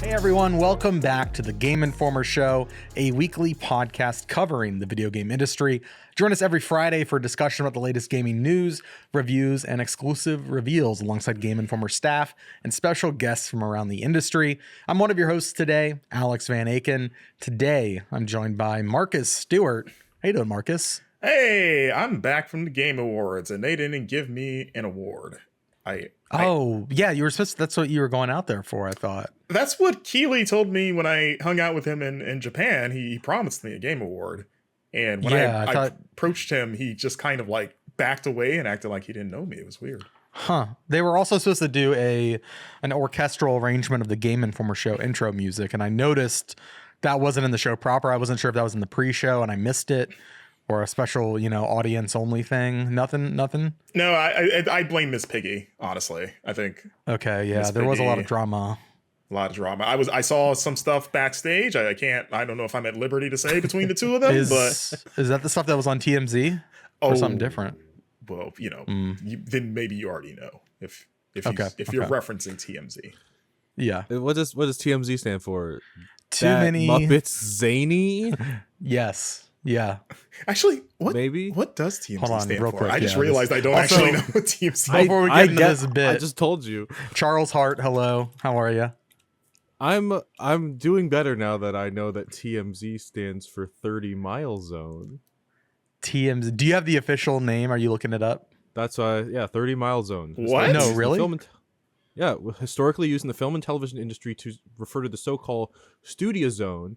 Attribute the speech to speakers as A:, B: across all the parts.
A: Hey everyone, welcome back to the Game Informer Show, a weekly podcast covering the video game industry. Join us every Friday for a discussion about the latest gaming news, reviews, and exclusive reveals alongside Game Informer staff and special guests from around the industry. I'm one of your hosts today, Alex Van Aken. Today, I'm joined by Marcus Stewart. How you doing, Marcus?
B: Hey, I'm back from the Game Awards, and they didn't give me an award.
A: Yeah, you were supposed to, that's what you were going out there for, I thought.
B: That's what Keeley told me when I hung out with him in Japan. He promised me a Game Award. And when I approached him, he just kind of like backed away and acted like he didn't know me. It was weird.
A: Huh. They were also supposed to do an orchestral arrangement of the Game Informer Show intro music, and I noticed that wasn't in the show proper. I wasn't sure if that was in the pre-show and I missed it, or a special, audience only thing. Nothing.
B: No, I blame Miss Piggy, honestly. I think.
A: Okay, yeah, there was a lot of drama.
B: I saw some stuff backstage. I don't know if I'm at liberty to say between the two of them,
A: is that the stuff that was on TMZ or something different?
B: Well, then maybe you already know if you're referencing TMZ.
A: Yeah.
C: What does TMZ stand for?
A: Too many
C: Muppets zany?
A: Yes. Yeah.
B: Actually, what does TMZ stand for? Quick, I just realized I don't actually know what TMZ.
A: Before we get into this bit,
C: I just told you.
A: Charles Hart, hello. How are you?
C: I'm doing better now that I know that TMZ stands for 30 Mile Zone.
A: TMZ. Do you have the official name? Are you looking it up?
C: That's 30 Mile Zone.
A: What? No, really?
C: Historically used in the film and television industry to refer to the so-called studio zone,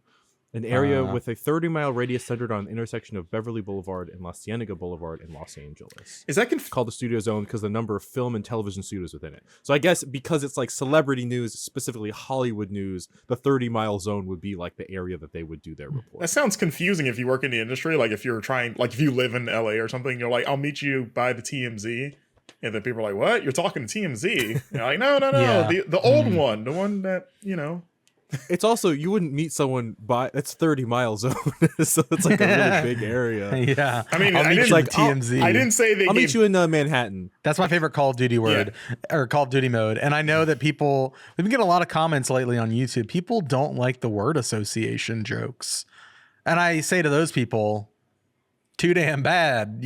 C: an area with a 30-mile radius centered on the intersection of Beverly Boulevard and La Cienega Boulevard in Los Angeles.
B: Is that
C: called the studio zone because the number of film and television studios within it? So I guess because it's like celebrity news, specifically Hollywood news, the 30-mile zone would be like the area that they would do their report.
B: That sounds confusing if you work in the industry. Like if you're trying, like if you live in LA or something, you're like, I'll meet you by the TMZ. And then people are like, what? You're talking to TMZ? And you're like, no. Yeah. The old one. The one that,
C: It's also, you wouldn't meet someone it's 30 miles zone, so it's like a really big area.
A: Yeah.
B: I mean,
A: I didn't TMZ.
B: I didn't say
C: I'll meet you in Manhattan.
A: That's my favorite Call of Duty word, or Call of Duty mode. And I know that we've been getting a lot of comments lately on YouTube. People don't like the word association jokes. And I say to those people, too damn bad,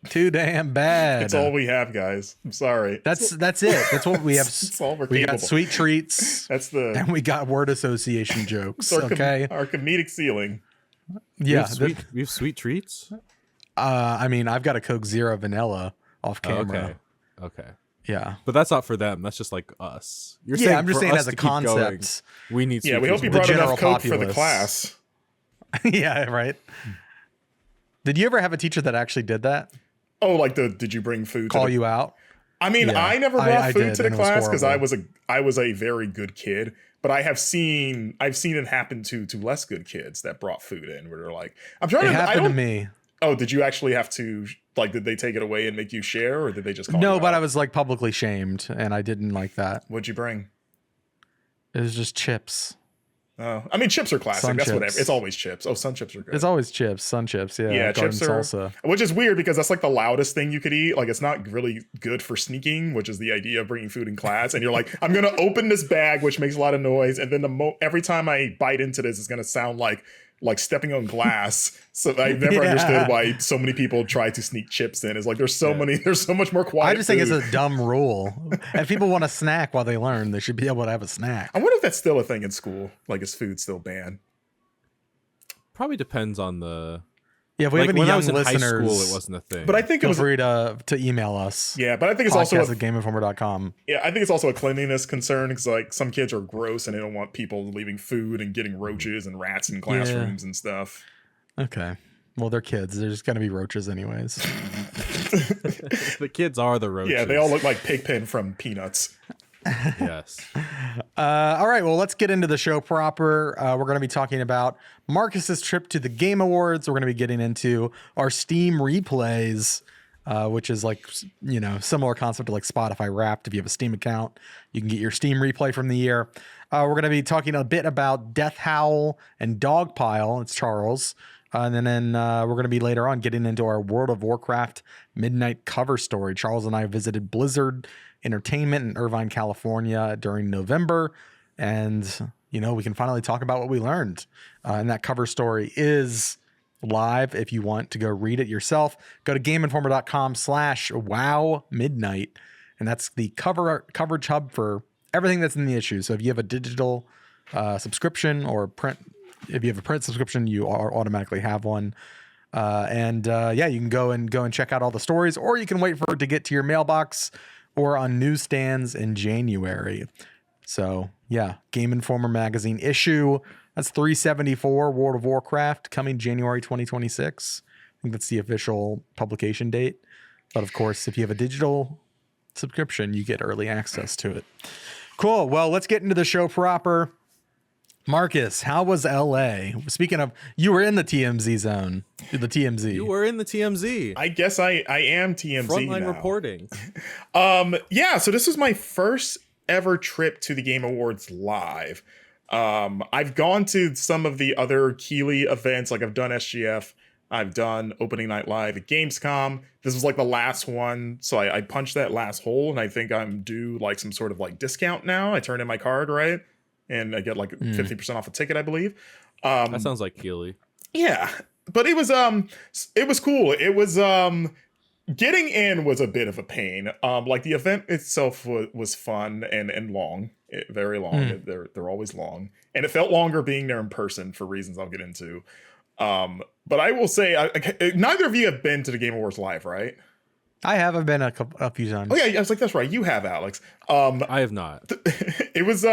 A: Too damn bad.
B: It's all we have, guys. I'm sorry.
A: That's it. That's what we have.
B: That's all we're
A: we
B: capable.
A: got sweet treats.
B: And
A: we got word association jokes.
B: our
A: okay,
B: our comedic ceiling.
A: Yeah,
C: we have sweet treats.
A: I mean, I've got a Coke Zero vanilla off camera.
C: Okay.
A: Yeah,
C: but that's not for them. That's just like us.
A: I'm just saying as a concept.
C: We need.
B: Yeah, we hope you brought enough Coke for the class.
A: Yeah, right. Did you ever have a teacher that actually did that?
B: Oh, like did you bring food?
A: Call you out?
B: I mean, yeah, I never brought food to the class because I was a very good kid. But I've seen it happen to less good kids that brought food in, where they're like, "I'm trying to." It
A: happened to me.
B: Oh, did you actually have to? Like, did they take it away and make you share, or did they just call you
A: No, but
B: out?
A: I was like publicly shamed, and I didn't like that.
B: What'd you bring?
A: It was just chips.
B: Oh, I mean, chips are classic.
A: Sun
B: that's
A: chips.
B: whatever. It's always chips. Oh, sun chips are good.
A: It's always chips, sun chips. Yeah,
B: chips are.
A: Salsa.
B: Which is weird because that's like the loudest thing you could eat. Like, it's not really good for sneaking, which is the idea of bringing food in class. And you're like, I'm gonna open this bag, which makes a lot of noise, and then every time I bite into this, it's gonna sound like stepping on glass. So I've never understood why so many people try to sneak chips in. It's like there's so much more quiet.
A: I just think it's a dumb rule. If people want a snack while they learn, they should be able to have a snack.
B: I wonder if that's still a thing in school. Like, is food still banned?
C: Probably depends on the.
A: Yeah, if we have any young listeners,
C: high school, it wasn't a thing.
B: But I think
A: feel free to email us.
B: Yeah, but I think it's also
A: at GameInformer.com.
B: Yeah, I think it's also a cleanliness concern because like some kids are gross and they don't want people leaving food and getting roaches and rats in classrooms and stuff.
A: Okay, well they're kids. They're just gonna be roaches anyways.
C: The kids are the roaches.
B: Yeah, they all look like Pigpen from Peanuts.
C: Yes.
A: All right, well, let's get into the show proper. We're going to be talking about Marcus's trip to the Game Awards. We're going to be getting into our Steam replays, which is like, similar concept to like Spotify Wrapped. If you have a Steam account, you can get your Steam replay from the year. We're going to be talking a bit about Death Howl and Dogpile. It's Charles. And then we're going to be later on getting into our World of Warcraft midnight cover story. Charles and I visited Blizzard Entertainment in Irvine, California during November. And we can finally talk about what we learned. And that cover story is live. If you want to go read it yourself, go to GameInformer.com/wow midnight. And that's the coverage hub for everything that's in the issue. So if you have a digital subscription or if you have a print subscription, you automatically have one. You can go and check out all the stories, or you can wait for it to get to your mailbox or on newsstands in January. So yeah, Game Informer magazine issue. That's 374, World of Warcraft, coming January 2026. I think that's the official publication date. But of course, if you have a digital subscription, you get early access to it. Cool. Well, let's get into the show proper. Marcus, how was LA? Speaking of, you were in the TMZ zone. The TMZ.
C: You were in the TMZ.
B: I guess I am TMZ
C: Frontline
B: now.
C: reporting.
B: So this was my first ever trip to the Game Awards live. I've gone to some of the other Keighley events, like I've done SGF, I've done opening night live at Gamescom. This was like the last one, so I punched that last hole, and I think I'm due like some sort of like discount now. I turn in my card, right? And I get like 50% off a ticket, I believe.
C: That sounds like Keighley.
B: Yeah, but it was cool. It was getting in was a bit of a pain. Like the event itself was fun and long, very long. They're always long, and it felt longer being there in person for reasons I'll get into. But I will say, neither of you have been to the Game Awards live, right?
A: I have. I've been a few times.
B: Oh yeah, I was like, that's right. You have, Alex.
C: I have not.
B: It was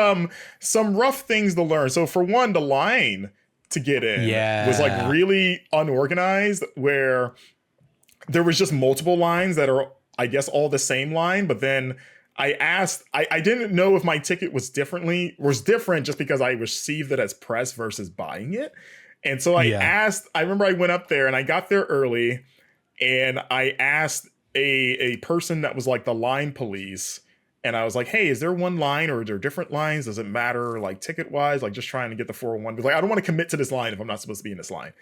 B: some rough things to learn. So for one, the line to get in was like really unorganized, where there was just multiple lines that are, I guess, all the same line. But then I asked, I didn't know if my ticket was different just because I received it as press versus buying it. And so I asked, I remember I went up there and I got there early, and I asked a person that was like the line police, and I was like, hey, is there one line or are there different lines? Does it matter like ticket wise? Like just trying to get the 401. Because like, I don't want to commit to this line if I'm not supposed to be in this line.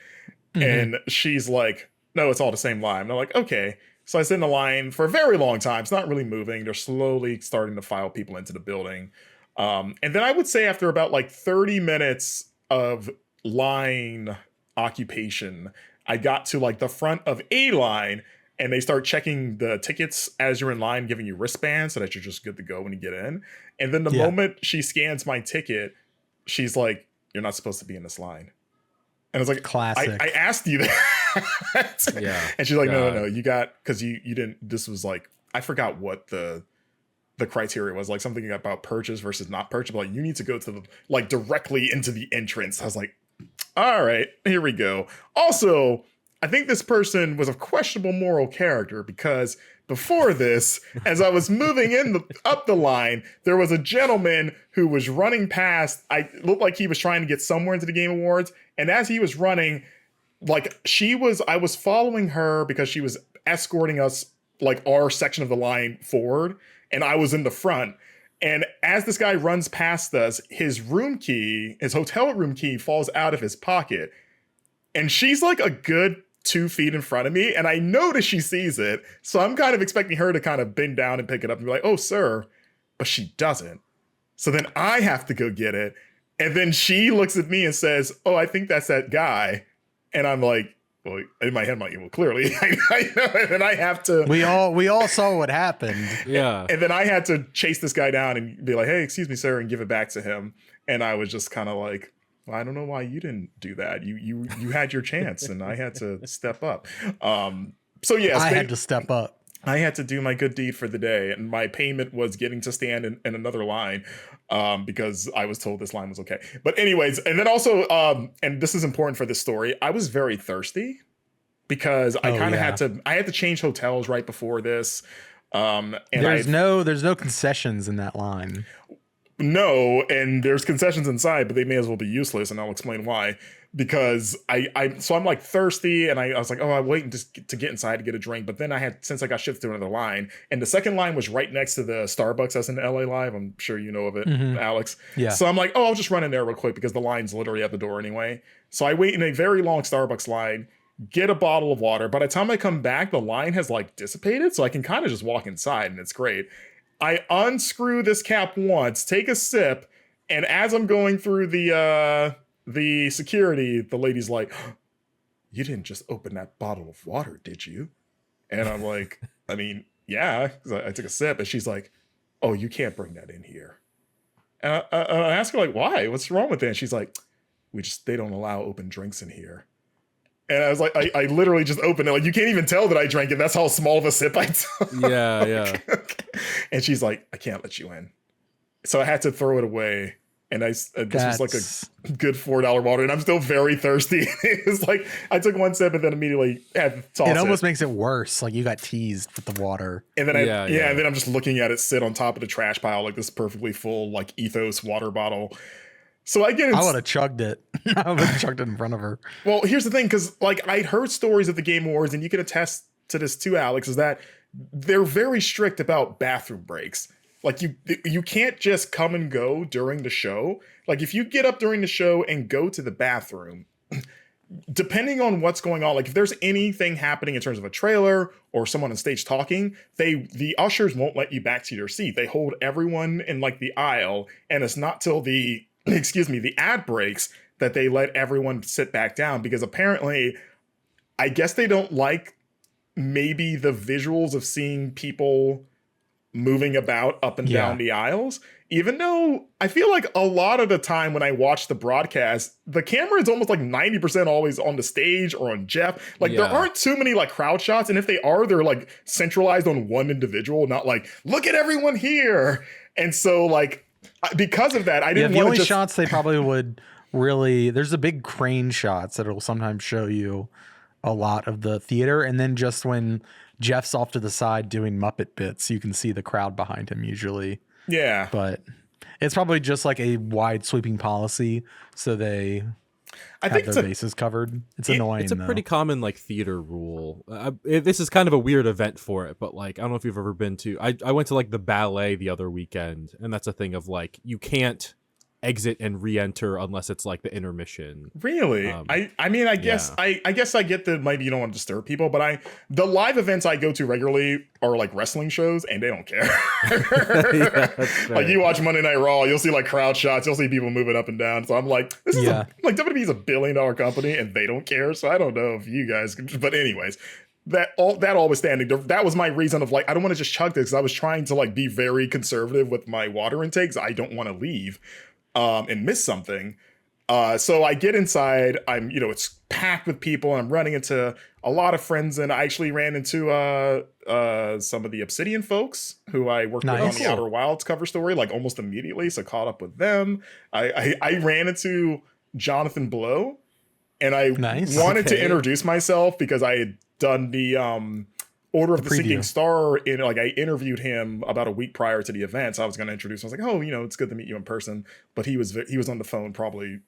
B: And she's like, no, it's all the same line. And I'm like, okay. So I sit in the line for a very long time. It's not really moving. They're slowly starting to file people into the building. And then I would say after about like 30 minutes of line occupation, I got to like the front of a line, and they start checking the tickets as you're in line, giving you wristbands so that you're just good to go when you get in. And then the moment she scans my ticket, she's like, you're not supposed to be in this line. And I was like,
A: classic.
B: I asked you that. And she's like, no, you got, because you didn't, this was like, I forgot what the criteria was, like something about purchase versus not purchase. But like, you need to go to the, like directly into the entrance. I was like, all right, here we go. Also, I think this person was of questionable moral character, because before this, as I was moving up the line, there was a gentleman who was running past. I looked like he was trying to get somewhere into the Game Awards. And as he was running, like I was following her because she was escorting us, like our section of the line forward, and I was in the front. And as this guy runs past us, his hotel room key falls out of his pocket. And she's like a good 2 feet in front of me, and I notice she sees it, so I'm kind of expecting her to kind of bend down and pick it up and be like, oh, sir, but she doesn't. So then I have to go get it, and then she looks at me and says, oh, I think that's that guy. And I'm like, well, in my head, I'm like, well, clearly, I know, and then I have to.
A: We all saw what happened.
C: Yeah.
B: And then I had to chase this guy down and be like, hey, excuse me, sir, and give it back to him. And I was just kind of like, I don't know why you didn't do that. You had your chance, and I had to step up. So yes,
A: I had to step up.
B: I had to do my good deed for the day, and my payment was getting to stand in another line, because I was told this line was okay. But anyways, and then also, and this is important for this story, I was very thirsty because I kind of had to change hotels right before this. And
A: there's no concessions in that line.
B: No, and there's concessions inside, but they may as well be useless, and I'll explain why. Because so I'm like thirsty, and I was like, oh, I'm waiting to get inside to get a drink. But then since I got shifted to another line, and the second line was right next to the Starbucks that's in LA Live. I'm sure you know of it, Alex. Yeah. So I'm like, oh, I'll just run in there real quick because the line's literally at the door anyway. So I wait in a very long Starbucks line, get a bottle of water. By the time I come back, the line has like dissipated, so I can kind of just walk inside, and it's great. I unscrew this cap once, take a sip, And as I'm going through the security, the lady's like, "You didn't just open that bottle of water, did you?" And I'm like, "I mean, yeah." 'Cause I took a sip, and she's like, "Oh, you can't bring that in here." And I ask her like, "Why? What's wrong with it?" And she's like, they don't allow open drinks in here." And I was like, I literally just opened it. Like, you can't even tell that I drank it. That's how small of a sip I took.
C: Yeah.
B: And she's like, "I can't let you in." So I had to throw it away. And this was like a good $4 water. And I'm still very thirsty. It was like, I took one sip and then immediately had to toss it.
A: It almost makes it worse. Like, you got teased with the water.
B: And then and then I'm just looking at it sit on top of the trash pile, like this perfectly full, like, Ethos water bottle. So I get it.
A: I would have chugged it. I would have chugged it in front of her.
B: Well, here's the thing, because like I'd heard stories at the Game Awards, and you can attest to this too, Alex, is that they're very strict about bathroom breaks. Like, you can't just come and go during the show. Like, if you get up during the show and go to the bathroom, depending on what's going on, like if there's anything happening in terms of a trailer or someone on stage talking, the ushers won't let you back to your seat. They hold everyone in like the aisle, and it's not till the ad breaks that they let everyone sit back down, because apparently, I guess they don't like maybe the visuals of seeing people moving about up and down the aisles, even though I feel like a lot of the time when I watch the broadcast, the camera is almost like 90% always on the stage or on Jeff. Like, there aren't too many like crowd shots. And if they are, they're like centralized on one individual, not like, look at everyone here. And so like, because of that, I didn't want to just...
A: shots they probably would really... There's the big crane shots that will sometimes show you a lot of the theater. And then just when Jeff's off to the side doing Muppet bits, you can see the crowd behind him usually.
B: Yeah.
A: But it's probably just like a wide sweeping policy, so they have their bases covered. It's annoying.
C: It's a pretty common like theater rule. This is kind of a weird event for it, but like, I don't know if you've ever been to... I went to like the ballet the other weekend, and that's a thing of like, you can't exit and re-enter unless it's like the intermission.
B: Really? I mean, I guess I guess I get that maybe you don't want to disturb people, but the live events I go to regularly are like wrestling shows, and they don't care. Like, you watch Monday Night Raw, you'll see like crowd shots, you'll see people moving up and down. So I'm like, this is like WWE is $1 billion company, and they don't care. So I don't know if you guys can, but anyways. That all was standing. That was my reason of like, I don't want to just chug this, because I was trying to like be very conservative with my water intakes. I don't want to leave and miss something. So I get inside, it's packed with people, and I'm running into a lot of friends, and I actually ran into some of the Obsidian folks who I worked with on the Outer Wilds cover story, like almost immediately, so caught up with them. I ran into Jonathan Blow, and I wanted to introduce myself because I had done the Order of the Sinking Star. I interviewed him about a week prior to the event, so I was going to introduce him. I was like, "Oh, it's good to meet you in person." But he was on the phone, probably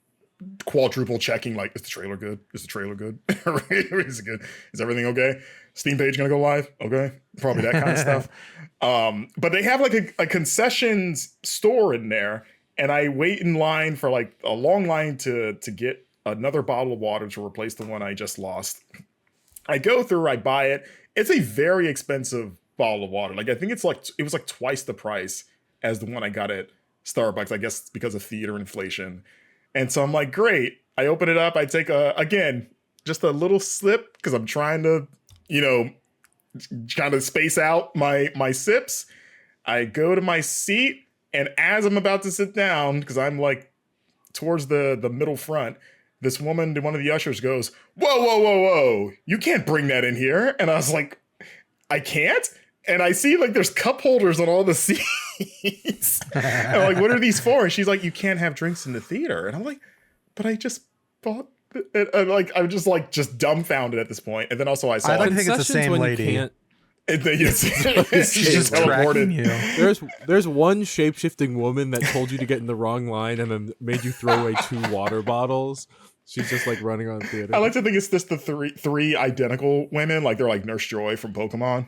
B: quadruple checking, like, "Is the trailer good? Is the trailer good? Is it good? Is everything okay? Steam page gonna go live? Okay." Probably that kind of stuff. But they have like a concessions store in there, and I wait in line for like a long line to get another bottle of water to replace the one I just lost. I go through, I buy it. It's a very expensive bottle of water. Like, I think it was like twice the price as the one I got at Starbucks, I guess because of theater inflation. And so I'm like, great. I open it up. I take just a little sip, because I'm trying to, kind of space out my sips. I go to my seat, and as I'm about to sit down, because I'm like towards the middle front, this woman, one of the ushers, goes, "Whoa, whoa, whoa, whoa. You can't bring that in here." And I was like, "I can't?" And I see like there's cup holders on all the seats. And I'm like, "What are these for?" And she's like, "You can't have drinks in the theater." And I'm like, "But I just bought it." And like, I'm just dumbfounded at this point. And then also I saw...
A: I like to think it's the same lady.
B: She's just teleported
C: you. There's one shape-shifting woman that told you to get in the wrong line and then made you throw away 2 water bottles. She's just like running on theater.
B: I like to think it's just the three identical women, like they're like Nurse Joy from Pokemon.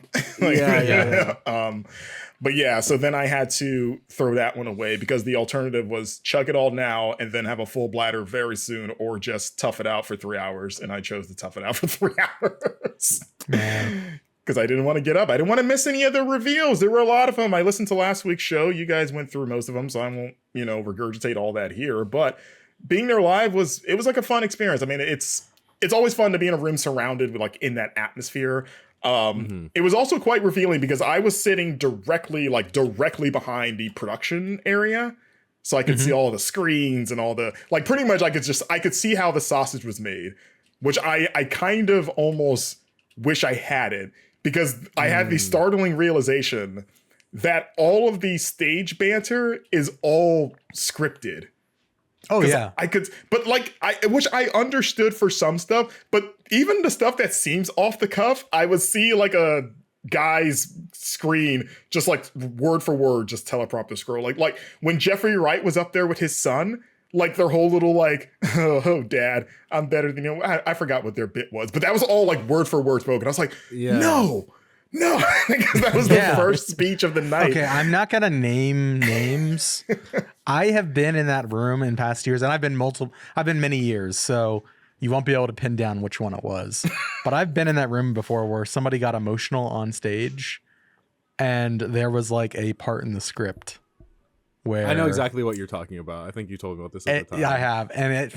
B: But yeah, so then I had to throw that one away, because the alternative was chug it all now and then have a full bladder very soon, or just tough it out for 3 hours. And I chose to tough it out for 3 hours.
A: Man.
B: because I didn't want to get up. I didn't want to miss any of the reveals. There were a lot of them. I listened to last week's show. You guys went through most of them, so I won't, regurgitate all that here. But being there live was like a fun experience. I mean, it's always fun to be in a room surrounded with like in that atmosphere. It was also quite revealing because I was sitting directly behind the production area. So I could see all the screens and all the, like, pretty much I could see how the sausage was made, which I kind of almost wish I had it, because I had the startling realization that all of the stage banter is all scripted.
A: Oh yeah.
B: Which I understood for some stuff, but even the stuff that seems off the cuff, I would see like a guy's screen, just like word for word, just teleprompter scroll. Like when Jeffrey Wright was up there with his son, like their whole little like, oh dad, I'm better than you. I forgot what their bit was, but that was all like word for word spoken. I was like, no, because that was the first speech of the night.
A: Okay, I'm not gonna name names. I have been in that room in past years, and I've been many years, so you won't be able to pin down which one it was. But I've been in that room before where somebody got emotional on stage, and there was like a part in the script where
C: I know exactly what you're talking about. I think you told me about this at the time.
A: Yeah, I have, and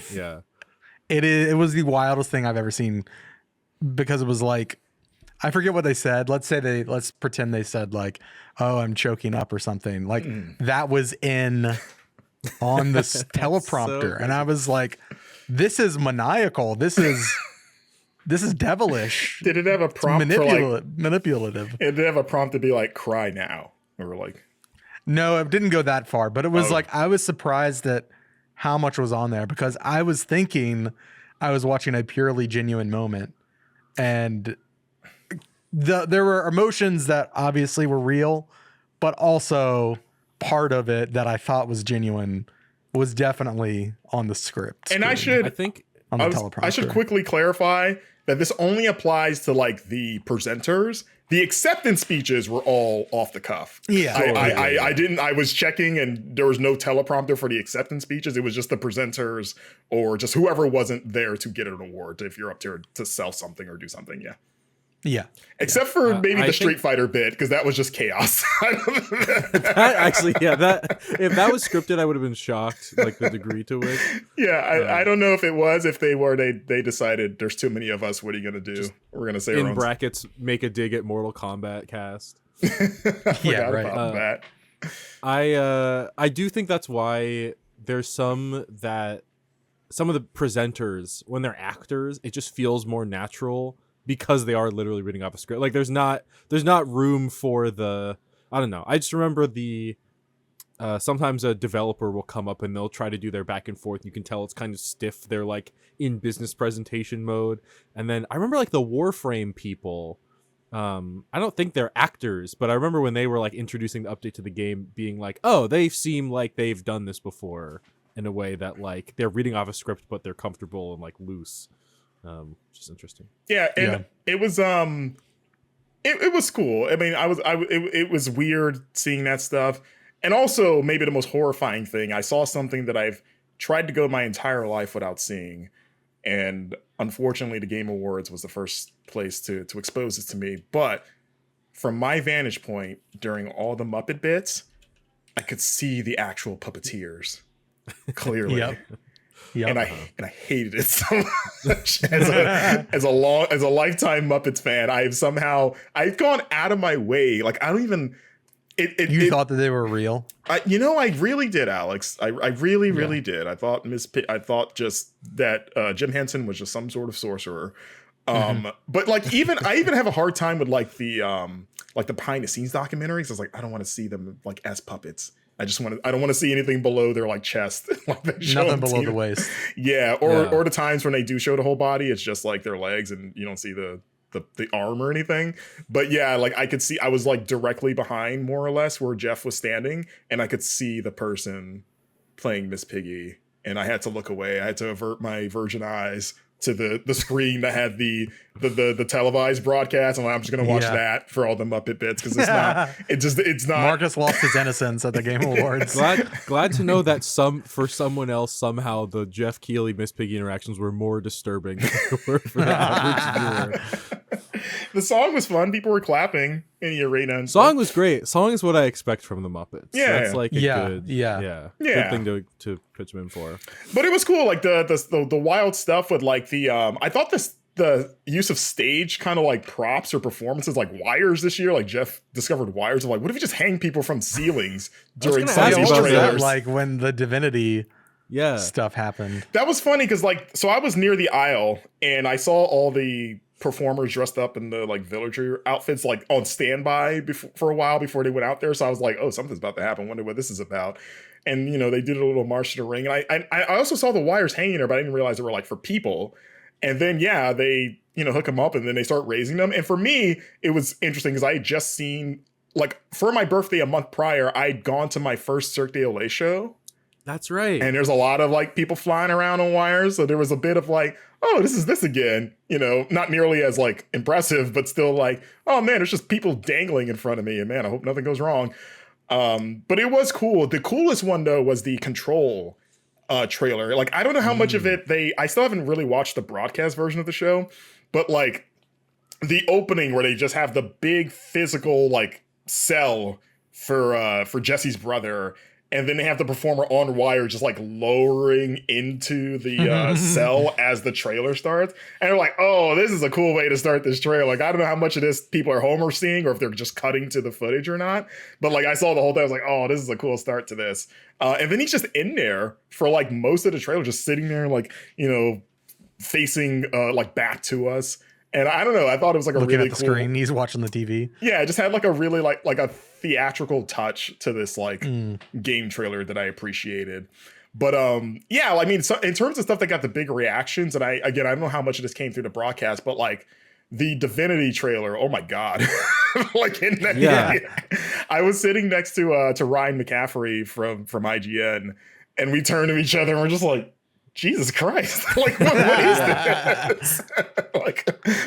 A: it was the wildest thing I've ever seen, because it was like, I forget what they said. Let's pretend they said like, "Oh, I'm choking up" or something. Like that was on the teleprompter, and I was like, "This is maniacal. This is devilish."
B: Did it have a prompt
A: manipulative?
B: It did have a prompt to be like, "Cry now," or like.
A: No, it didn't go that far, but it was like, I was surprised at how much was on there, because I was thinking I was watching a purely genuine moment, and there were emotions that obviously were real, but also part of it that I thought was genuine was definitely on the script.
B: And I should quickly clarify that this only applies to like the presenters. The acceptance speeches were all off the cuff.
A: Yeah.
B: I was checking, and there was no teleprompter for the acceptance speeches. It was just the presenters or just whoever wasn't there to get an award, if you're up there to sell something or do something. Yeah.
A: Yeah.
B: Except for maybe the Street Fighter bit, because that was just chaos.
C: If that was scripted, I would have been shocked, like the degree to which.
B: Yeah, I don't know if it was. If they decided there's too many of us, what are you going to do? We're going to say
C: in brackets, make a dig at Mortal Kombat cast.
A: Yeah, right.
B: About that.
C: I do think that's why there's some of the presenters, when they're actors, it just feels more natural, because they are literally reading off a script. Like there's not room for the, I don't know. I just remember sometimes a developer will come up and they'll try to do their back and forth. You can tell it's kind of stiff. They're like in business presentation mode. And then I remember like the Warframe people, I don't think they're actors, but I remember when they were like introducing the update to the game being like, oh, they seem like they've done this before, in a way that like they're reading off a script, but they're comfortable and like loose. Which is interesting.
B: Yeah, and it was it was cool. I mean, it was weird seeing that stuff. And also, maybe the most horrifying thing, I saw something that I've tried to go my entire life without seeing. And unfortunately, the Game Awards was the first place to expose this to me. But from my vantage point, during all the Muppet bits, I could see the actual puppeteers clearly.
A: Yep.
B: And I hated it so much. As a lifetime Muppets fan, I've gone out of my way. Like I don't even.
A: You thought that they were real?
B: I really did, Alex. I really did. I thought just that Jim Henson was just some sort of sorcerer. But like I even have a hard time with like the behind the scenes documentaries. I was like, I don't want to see them like as puppets. I don't want to see anything below their like chest. Like
A: nothing below the waist.
B: Yeah. Or the times when they do show the whole body, it's just like their legs and you don't see the arm or anything. But yeah, like I was like directly behind more or less where Jeff was standing, and I could see the person playing Miss Piggy, and I had to look away. I had to avert my virgin eyes to the screen that had the televised broadcast. And I'm just gonna watch that for all the Muppet bits, because it's not
A: Marcus lost his innocence at the Game Awards.
C: Glad to know that for someone else somehow the Jeff Keighley Miss Piggy interactions were more disturbing than they were for the average viewer.
B: The song was fun. People were clapping in the arena. And
C: Song was great. Song is what I expect from the Muppets.
B: Yeah.
C: That's like a good,
B: Yeah.
C: good thing to pitch them in for.
B: But it was cool, like the wild stuff with like the I thought the use of stage kind of like props or performances like wires this year. Like Jeff discovered wires of like, what if you just hang people from ceilings during some of
C: ask
B: these
C: you about that,
B: trailers?
A: Like when the Divinity stuff happened.
B: That was funny because like, so I was near the aisle and I saw all the performers dressed up in the like villager outfits like on standby for a while before they went out there. So I was like, oh, something's about to happen. Wonder what this is about. And you know, they did a little march to the ring. And I also saw the wires hanging there, but I didn't realize they were like for people. And then, they, hook them up and then they start raising them. And for me, it was interesting because I had just seen, like, for my birthday a month prior, I'd gone to my first Cirque du Soleil show.
C: That's right.
B: And there's a lot of, like, people flying around on wires. So there was a bit of, like, oh, this is this again. Not nearly as, like, impressive, but still, like, oh, man, there's just people dangling in front of me. And, man, I hope nothing goes wrong. But it was cool. The coolest one, though, was the Control trailer. Like, I don't know how much of it I still haven't really watched the broadcast version of the show, but like the opening where they just have the big physical like cell for Jesse's brother, and then they have the performer on wire just like lowering into the cell as the trailer starts, and they're like, oh, this is a cool way to start this trailer. Like, I don't know how much of this people are Homer seeing or if they're just cutting to the footage or not, but like I saw the whole thing. I was like, oh, this is a cool start to this. And then he's just in there for like most of the trailer, just sitting there like, facing like back to us. And I don't know, I thought it was like a
A: looking
B: really
A: at the
B: cool
A: screen. He's watching the TV.
B: Yeah, it just had like a really like a theatrical touch to this like game trailer that I appreciated. But I mean, so in terms of stuff that got the big reactions, and I don't know how much of this came through the broadcast, but like the Divinity trailer, oh my god. Like in that, I was sitting next to Ryan McCaffrey from IGN, and we turned to each other and we're just like, Jesus Christ. Like, what is this?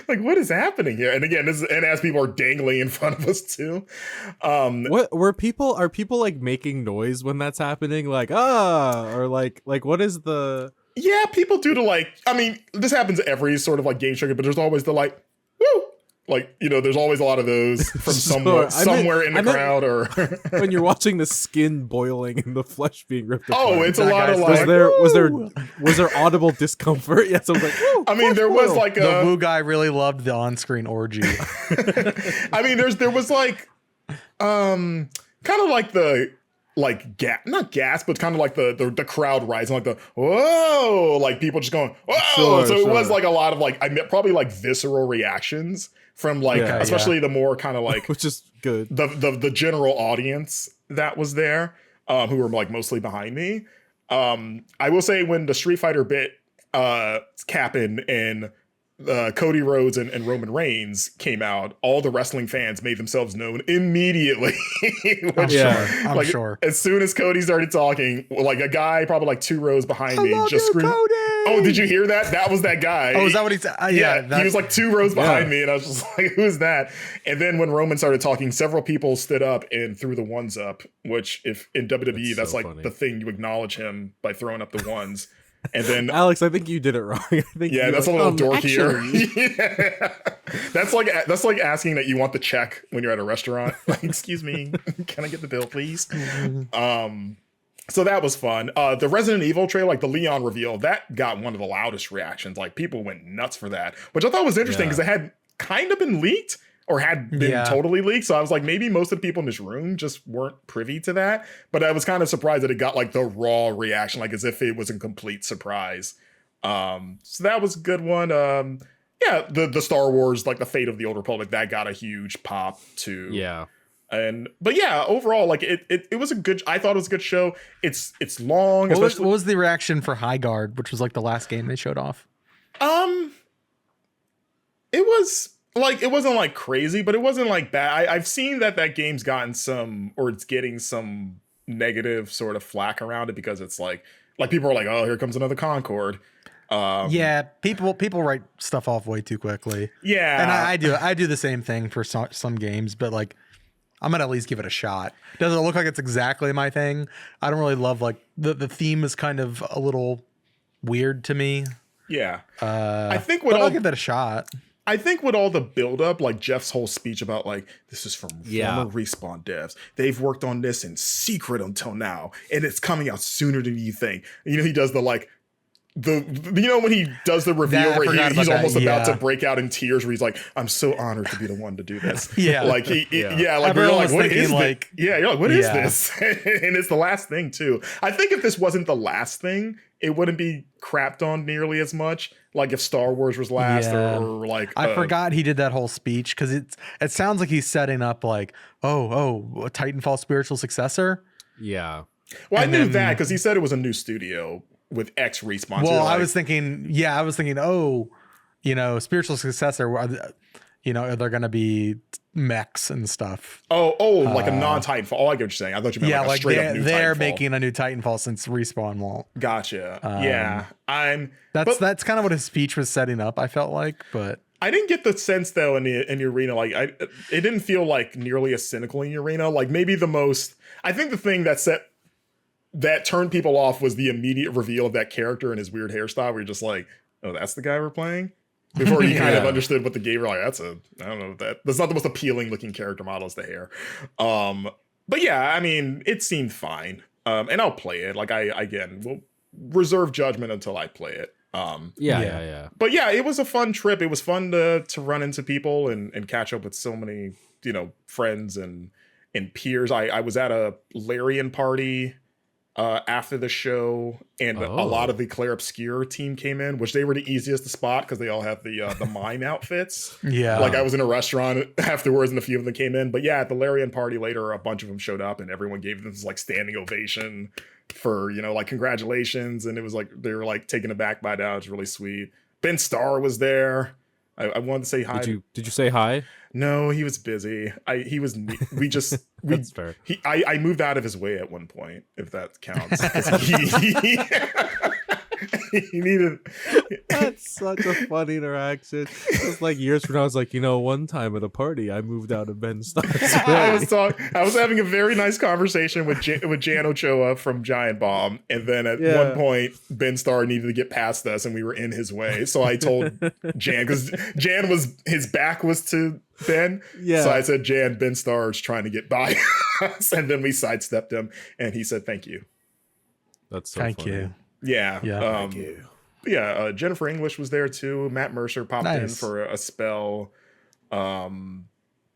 B: like what is happening here? And again, and as people are dangling in front of us too.
C: Are people like making noise when that's happening? Like, or like what is the...
B: Yeah, people do to like, I mean, this happens every sort of like game show, but there's always the like, woo! Like, there's always a lot of those from somewhere in the crowd, or
C: when you're watching the skin boiling and the flesh being ripped apart.
B: Oh, it's a lot of like,
C: was there audible discomfort? Yes, I was like,
B: I mean, there was like
A: the Woo guy really loved the on-screen orgy.
B: I mean, there was like, kind of like the not gas, but kind of like the crowd rising, like the whoa, like people just going whoa. So it was like a lot of like probably like visceral reactions from like especially the more kind of like
C: which is good
B: the general audience that was there, who were like mostly behind me. I will say when the Street Fighter bit Cap'n and Cody Rhodes and Roman Reigns came out, all the wrestling fans made themselves known immediately.
A: I'm sure.
B: As soon as Cody started talking, like a guy probably like 2 rows behind me just screamed,
A: Cody!
B: Oh, did you hear that? That was that guy.
A: Oh, is that what he said?
B: He was like 2 rows behind me, and I was just like, who's that? And then when Roman started talking, several people stood up and threw the ones up, which if in WWE, that's so like funny. The thing, you acknowledge him by throwing up the ones. And then
C: Alex, I think you did it wrong. I think
B: that's like, a little dorkier. That's like asking that you want the check when you're at a restaurant. Like, excuse me, can I get the bill, please? So that was fun. The Resident Evil trailer, like the Leon reveal, that got one of the loudest reactions. Like people went nuts for that, which I thought was interesting because it had kind of been leaked. Or had been totally leaked. So I was like, maybe most of the people in this room just weren't privy to that. But I was kind of surprised that it got like the raw reaction, like as if it was a complete surprise. So that was a good one. The Star Wars, like the Fate of the Old Republic, that got a huge pop too.
C: Yeah.
B: But overall, like it was a good. I thought it was a good show. It's long.
A: What was the reaction for High Guard, which was like the last game they showed off?
B: It was. Like, it wasn't like crazy, but it wasn't like bad. I've seen that game's gotten it's getting some negative sort of flack around it because it's like people are like, oh, here comes another Concord.
A: People write stuff off way too quickly.
B: Yeah,
A: and I do the same thing for some games, but like I'm gonna at least give it a shot. Does it look like it's exactly my thing? I don't really love like the theme is kind of a little weird to me.
B: Yeah,
A: I think I'll give that a shot.
B: I think with all the buildup, like Jeff's whole speech about like, this is from
C: Yeah.
B: former Respawn devs. They've worked on this in secret until now, and it's coming out sooner than you think. You know, he does the like, when he does the review
A: Yeah, I
B: where
A: forgot
B: he's
A: about
B: almost
A: that,
B: about to
A: yeah.
B: break out in tears, where he's like, "I'm so honored to be the one to do this."
A: Yeah.
B: like like
A: Everyone
B: you're like,
A: was
B: what
A: thinking,
B: is
A: like,
B: this? Yeah, you're like, what is
A: yeah.
B: this? And it's the last thing too. I think if this wasn't the last thing, it wouldn't be crapped on nearly as much. Like if Star Wars was last,
A: Yeah.
B: or like
A: I forgot he did that whole speech because it sounds like he's setting up like, a Titanfall spiritual successor.
C: Yeah.
B: Well, I
A: and
B: knew
A: then-
B: that because he said it was a new studio with X Respawn.
A: Well,
B: like,
A: I was thinking, spiritual successor. Are there going to be mechs and stuff?
B: like a non-Titanfall. Oh, I get what you're saying. I thought you meant
A: Yeah,
B: like a
A: like
B: straight up new
A: they're
B: Titanfall.
A: making a new Titanfall since Respawn won't.
B: Gotcha. Yeah,
A: That's kind of what his speech was setting up. I felt like, but
B: I didn't get the sense though in the arena. Like it didn't feel like nearly as cynical in the arena. Like maybe I think the thing that turned people off was the immediate reveal of that character and his weird hairstyle. Where you're just like, oh, that's the guy we're playing. Before you kind of understood what the game were like, I don't know that's not the most appealing looking character model is the hair. But yeah, I mean, it seemed fine. And I'll play it. Like will reserve judgment until I play it.
C: Yeah.
B: But yeah, it was a fun trip. It was fun to run into people and catch up with so many, friends and peers. I was at a Larian party after the show, and a lot of the Claire Obscure team came in, which they were the easiest to spot because they all have the mime outfits.
A: Yeah.
B: Like I was in a restaurant afterwards and a few of them came in. But yeah, at the Larian party later, a bunch of them showed up and everyone gave them this like standing ovation for, like congratulations. And it was like, they were like taken aback by that. It was really sweet. Ben Starr was there. I wanted to say hi.
C: Did you say hi?
B: No, he was busy. That's
C: fair.
B: I moved out of his way at one point, if that counts. 'Cause he needed.
C: That's such a fun interaction. It's like years from now, I was like, one time at a party, I moved out of Ben Starr's way.
B: I was having a very nice conversation with Jan Ochoa from Giant Bomb, and then at one point, Ben Starr needed to get past us, and we were in his way. So I told Jan, because his back was to Ben.
C: Yeah.
B: So I said, Ben Starr is trying to get by us, and then we sidestepped him, and he said, "Thank you."
C: That's so
A: thank
C: funny.
A: you.
B: Yeah.
A: Yeah.
B: Jennifer English was there too. Matt Mercer popped in for a spell. But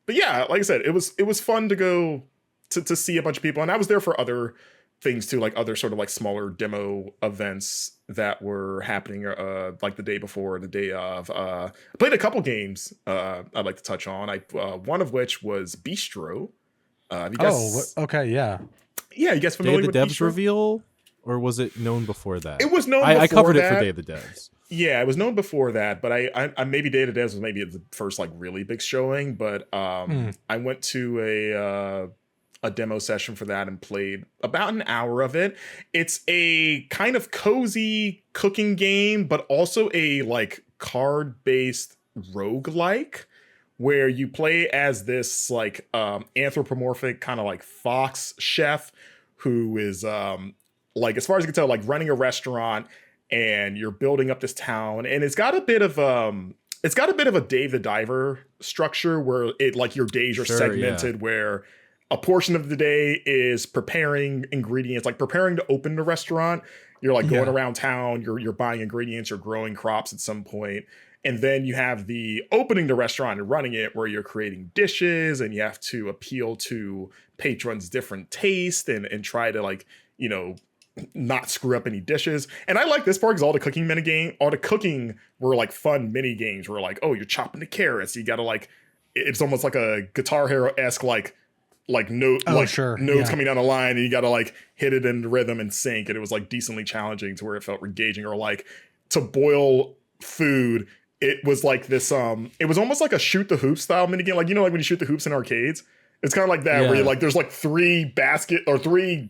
B: yeah, like I said, it was fun to go to see a bunch of people, and I was there for other things too, like other sort of like smaller demo events that were happening like the day before, the day of. I played a couple games I'd like to touch on. One of which was Beastro. You guys,
A: okay, yeah.
B: Yeah, you guys
C: Day
B: familiar
C: of
B: with
C: the Devs
B: Beastro?
C: reveal? Or was it known before that?
B: It was known.
C: I covered
B: that.
C: it for Day of the Devs.
B: Yeah, it was known before that, but I maybe Day of the Devs was maybe the first like really big showing. But I went to a demo session for that and played about an hour of it. It's a kind of cozy cooking game, but also a like card-based roguelike where you play as this like anthropomorphic kind of like fox chef who is like, as far as you can tell, like running a restaurant, and you're building up this town, and it's got a bit of a Dave the Diver structure where it like your days are segmented, where a portion of the day is preparing ingredients, like preparing to open the restaurant. You're like going around town, you're buying ingredients, you're growing crops at some point. And then you have the opening the restaurant and running it, where you're creating dishes and you have to appeal to patrons' different taste and try to like, not screw up any dishes. And I like this part because all the cooking were like fun mini games where like, oh, you're chopping the carrots. You gotta like, it's almost like a Guitar Hero-esque like notes coming down the line, and you gotta like hit it in the rhythm and sync. And it was like decently challenging to where it felt engaging. Or like to boil food, it was like this, it was almost like a shoot the hoop style mini game. Like, like when you shoot the hoops in arcades, it's kind of like that where you're like, there's like 3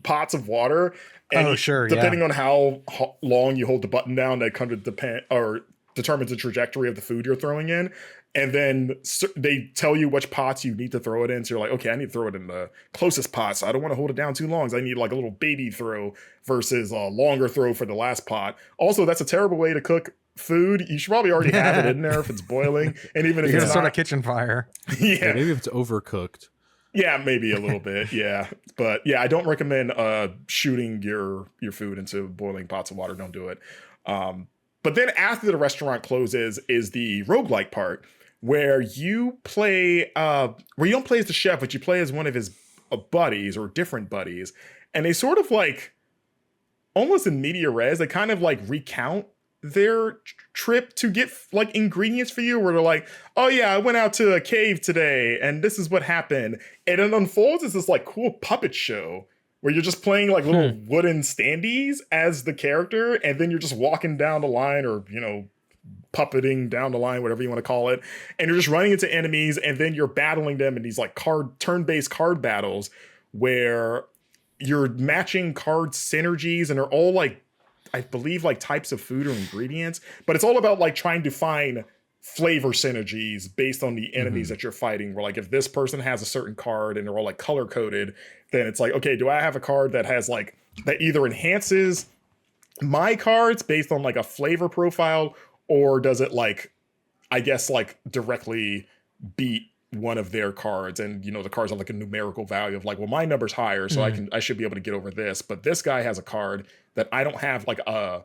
B: pots of water. And depending on how long you hold the button down, that kind of determines the trajectory of the food you're throwing in. And then they tell you which pots you need to throw it in. So you're like, okay, I need to throw it in the closest pot. So I don't want to hold it down too long. So I need like a little baby throw versus a longer throw for the last pot. Also, that's a terrible way to cook food, you should probably already have it in there if it's boiling. And even if
A: You're
B: it's
A: gonna start a
B: not,
A: kitchen fire.
C: Yeah, maybe if it's overcooked.
B: Yeah, maybe a little bit. Yeah. But yeah, I don't recommend shooting your food into boiling pots of water. Don't do it. But then after the restaurant closes is the roguelike part where you play where you don't play as the chef, but you play as one of his buddies or different buddies. And they sort of like almost in media res, they kind of like recount their trip to get like ingredients for you, where they're like, oh yeah, I went out to a cave today and this is what happened. And it unfolds as this like cool puppet show where you're just playing like little wooden standees as the character, and then you're just walking down the line, or puppeting down the line, whatever you want to call it, and you're just running into enemies, and then you're battling them in these like turn-based card battles where you're matching card synergies, and they're all like, I believe, like types of food or ingredients, but it's all about like trying to find flavor synergies based on the enemies that you're fighting, where like if this person has a certain card and they're all like color coded, then it's like, okay, do I have a card that has like, that either enhances my cards based on like a flavor profile, or does it like, I guess like directly beat one of their cards? And the cards have like a numerical value of like, well, my number's higher, so I should be able to get over this, but this guy has a card that I don't have, like a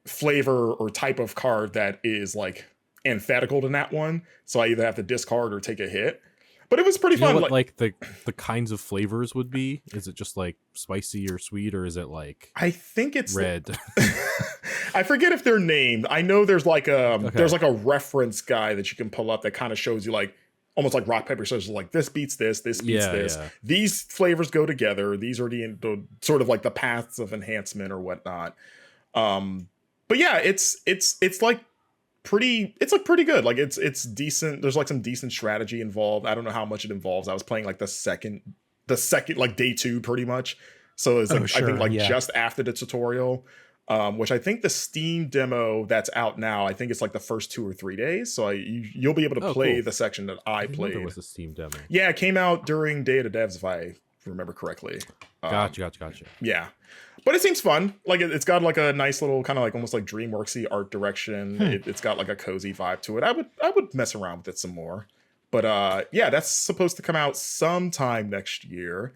B: flavor or type of card that is like antithetical to that one, so I either have to discard or take a hit. But it was pretty fun.
C: What, like the kinds of flavors would be? Is it just like spicy or sweet, or is it like,
B: I think it's
C: red?
B: I forget if they're named. I know there's like there's like a reference guy that you can pull up that kind of shows you like almost like rock paper scissors, like this beats this beats this. Yeah. These flavors go together. These are the sort of like the paths of enhancement or whatnot. But yeah, it's like pretty good. Like it's decent. There's like some decent strategy involved. I don't know how much it involves. I was playing like the second like day 2 pretty much. So it's like, I think like just after the tutorial, which I think the Steam demo that's out now, I think it's like the first 2 or 3 days. So you'll be able to play the section that I played.
C: There was a Steam demo.
B: Yeah, it came out during Day of the Devs, if I remember correctly.
C: Gotcha.
B: Yeah. But it seems fun. Like it's got like a nice little kind of like almost like DreamWorksy art direction. It's got like a cozy vibe to it. I would mess around with it some more. But yeah, that's supposed to come out sometime next year.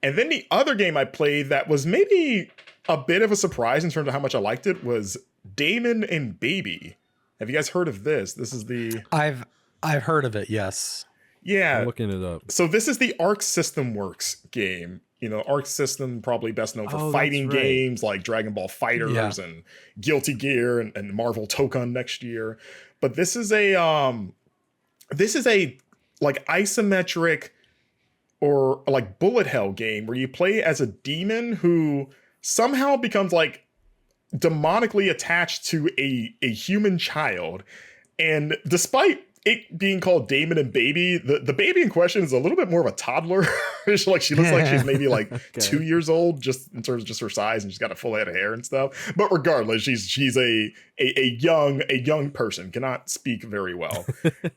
B: And then the other game I played that was maybe a bit of a surprise in terms of how much I liked it was Damon and Baby. Have you guys heard of this? This is the
A: I've heard of it, yes.
B: Yeah.
C: I'm looking it up.
B: So this is the Arc System Works game. Arc System, probably best known for fighting games like Dragon Ball Fighters and Guilty Gear and Marvel Tokon next year. But this is a like isometric or like bullet hell game where you play as a demon who somehow becomes like demonically attached to a human child. And despite it being called Damon and Baby, the baby in question is a little bit more of a toddler. She looks like she's maybe like 2 years old, just in terms of just her size, and she's got a full head of hair and stuff. But regardless, she's a young person, cannot speak very well.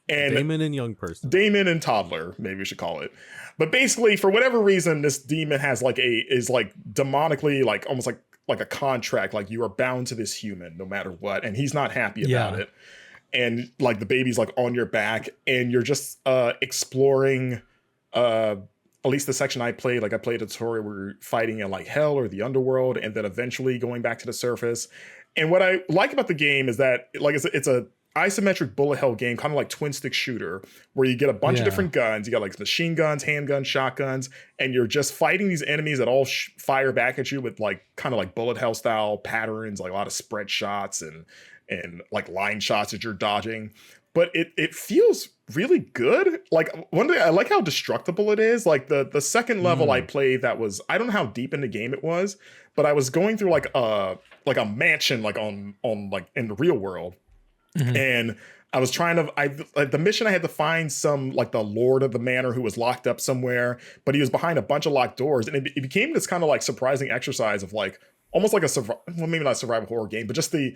B: And
C: Damon and young person.
B: Damon and toddler, maybe we should call it. But basically, for whatever reason, this demon has is demonically like almost like a contract, like you are bound to this human no matter what, and he's not happy about it. And like the baby's like on your back, and you're just exploring at least the section I played. Like I played a tutorial where you're fighting in like hell or the underworld, and then eventually going back to the surface. And what I like about the game is that like it's a isometric bullet hell game, kind of like twin stick shooter, where you get a bunch of different guns. You got like machine guns, handguns, shotguns, and you're just fighting these enemies that all fire back at you with like kind of like bullet hell style patterns, like a lot of spread shots and like line shots that you're dodging. But it feels really good. Like one thing, I like how destructible it is. Like the second level I played, that was, I don't know how deep in the game it was, but I was going through like a mansion, like on like in the real world. And I was trying to, the mission I had to find some like the lord of the manor who was locked up somewhere, but he was behind a bunch of locked doors. And it became this kind of like surprising exercise of like, almost like well, maybe not a survival horror game, but just the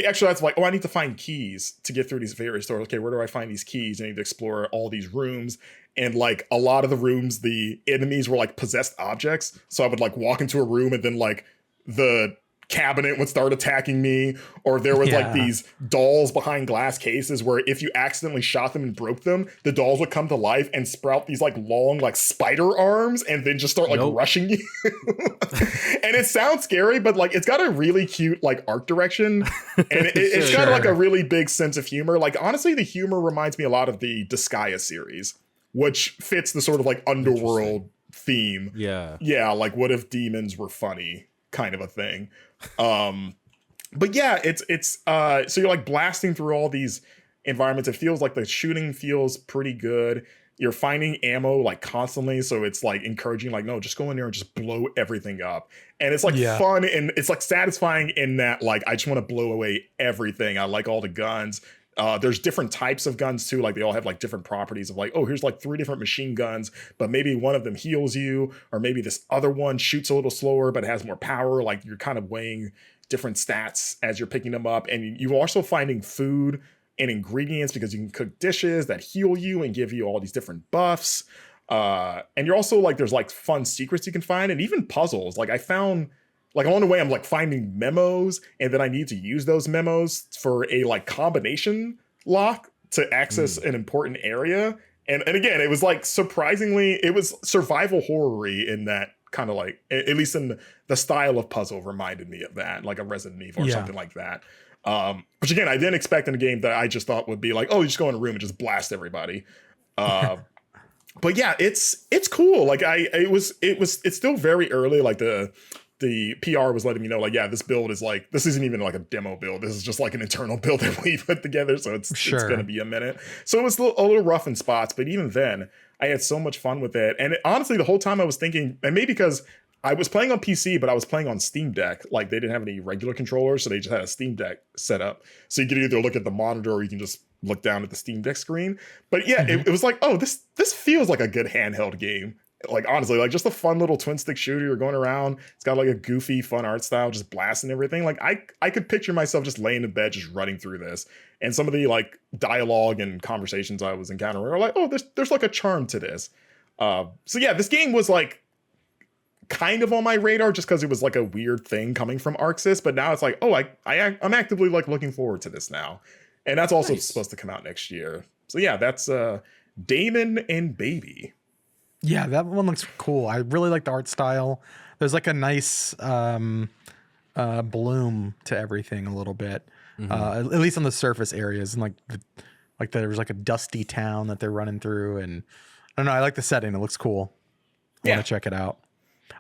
B: exercise of like, oh, I need to find keys to get through these various doors. Okay, where do I find these keys? I need to explore all these rooms. And like a lot of the rooms, the enemies were like possessed objects. So I would like walk into a room, and then like the cabinet would start attacking me, or there was like these dolls behind glass cases where if you accidentally shot them and broke them, the dolls would come to life and sprout these like long like spider arms and then just start like rushing you. And it sounds scary, but like it's got a really cute like art direction, and it's got like a really big sense of humor. Like honestly, the humor reminds me a lot of the Disgaea series, which fits the sort of like underworld theme. Yeah, like what if demons were funny kind of a thing. But yeah, it's so you're like blasting through all these environments. It feels like the shooting feels pretty good. You're finding ammo like constantly, so it's like encouraging, like, no, just go in there and just blow everything up. And it's like fun, and it's like satisfying in that like I just want to blow away everything. I like all the guns. There's different types of guns too, like they all have like different properties of like, oh, here's like 3 different machine guns, but maybe one of them heals you, or maybe this other one shoots a little slower but has more power. Like you're kind of weighing different stats as you're picking them up. And you're also finding food and ingredients because you can cook dishes that heal you and give you all these different buffs. And you're also like, there's like fun secrets you can find, and even puzzles. Like I found, like along the way, I'm like finding memos, and then I need to use those memos for a like combination lock to access an important area. And again, it was like surprisingly, it was survival horror-y in that kind of like, at least in the style of puzzle reminded me of that, like a Resident Evil or something like that. Which again, I didn't expect in a game that I just thought would be like, oh, you just go in a room and just blast everybody. But yeah, it's cool. Like it's still very early. Like the PR was letting me know, like, yeah, this build is like, this isn't even like a demo build. This is just like an internal build that we put together. So it's going to be a minute. So it was a little rough in spots, but even then I had so much fun with it. And honestly, the whole time I was thinking, and maybe because I was playing on PC, but I was playing on Steam Deck. Like they didn't have any regular controllers, so they just had a Steam Deck set up. So you could either look at the monitor or you can just look down at the Steam Deck screen. But yeah, it was like, oh, this feels like a good handheld game. Like honestly, like just a fun little twin stick shooter. You're going around. It's got like a goofy, fun art style, just blasting everything. Like I could picture myself just laying in bed, just running through this. And some of the like dialogue and conversations I was encountering were like, oh, there's like a charm to this. So yeah, this game was like kind of on my radar just because it was like a weird thing coming from Arxis. But now it's like, oh, I'm actively like looking forward to this now. And that's also supposed to come out next year. So yeah, that's Damon and Baby.
A: Yeah, that one looks cool. I really like the art style. There's like a nice bloom to everything a little bit, at least on the surface areas. And like there's like a dusty town that they're running through. And I don't know, I like the setting. It looks cool. I want to check it out.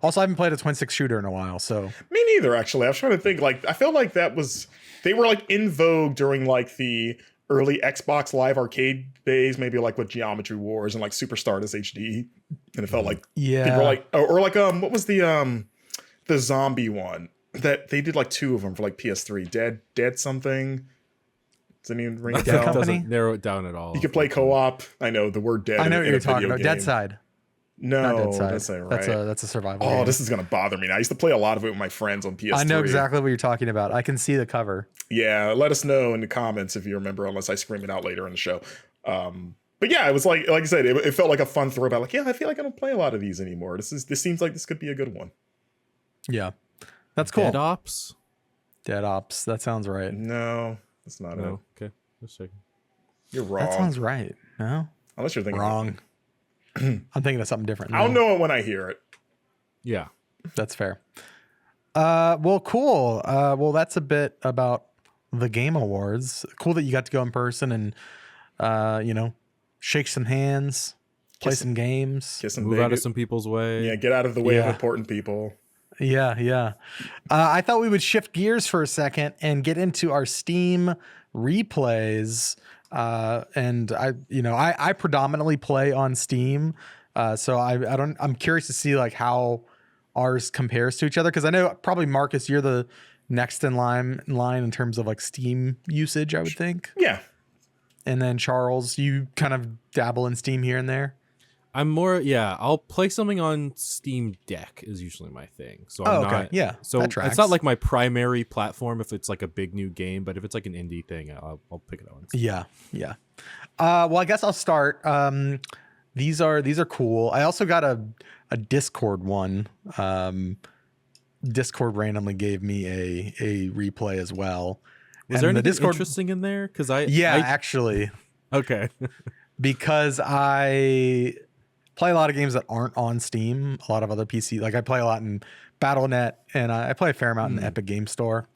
A: Also, I haven't played a twin stick shooter in a while, so. Me
B: neither, actually. I was trying to think, like, I felt like they were like in vogue during like the early Xbox Live Arcade days, maybe like with Geometry Wars and like Super Stardust HD, and it felt like people were like, or like what was the zombie one that they did like 2 of them for like PS3, Dead something. Does anyone ring a bell?
C: Doesn't narrow it down at all.
B: You could play co-op. I know the word dead.
A: I know what you're talking about.
B: Game.
A: Dead Side.
B: No, that's not right.
A: That's a survival game.
B: This is gonna bother me. I used to play a lot of it with my friends on PS3.
A: I know exactly what you're talking about. I can see the cover.
B: Yeah, let us know in the comments if you remember, unless I scream it out later in the show. But yeah, it was like I said, it felt like a fun throwback. Like, yeah, I feel like I don't play a lot of these anymore. This seems like this could be a good one.
A: Yeah, that's cool.
C: Dead Ops.
A: That sounds right.
B: No, that's not it.
C: Okay, just checking.
B: You're wrong.
A: That sounds right. No,
B: unless you're thinking
A: wrong. I'm thinking of something different.
B: I'll know it when I hear it.
C: Yeah,
A: that's fair. Well, cool. Well, that's a bit about the Game Awards. Cool that you got to go in person and, shake some hands, play some games,
C: move out of some people's way.
B: Yeah, get out of the way of important people.
A: Yeah. I thought we would shift gears for a second and get into our Steam replays. And I predominantly play on Steam. So I'm curious to see like how ours compares to each other. Cause I know probably Marcus, you're the next in line in terms of like Steam usage, I would think.
B: Yeah.
A: And then Charles, you kind of dabble in Steam here and there.
C: I'm more, I'll play something on Steam Deck is usually my thing. So I'm not, so it's not like my primary platform if it's like a big new game, but if it's like an indie thing, I'll pick it on Steam.
A: Yeah. Well, I guess I'll start. These are cool. I also got a Discord one. Discord randomly gave me a replay as well.
C: Was there anything interesting in there? Because
A: actually,
C: okay.
A: because I play a lot of games that aren't on Steam, a lot of other PC. Like I play a lot in Battle.net, and I play a fair amount in the Epic Game Store.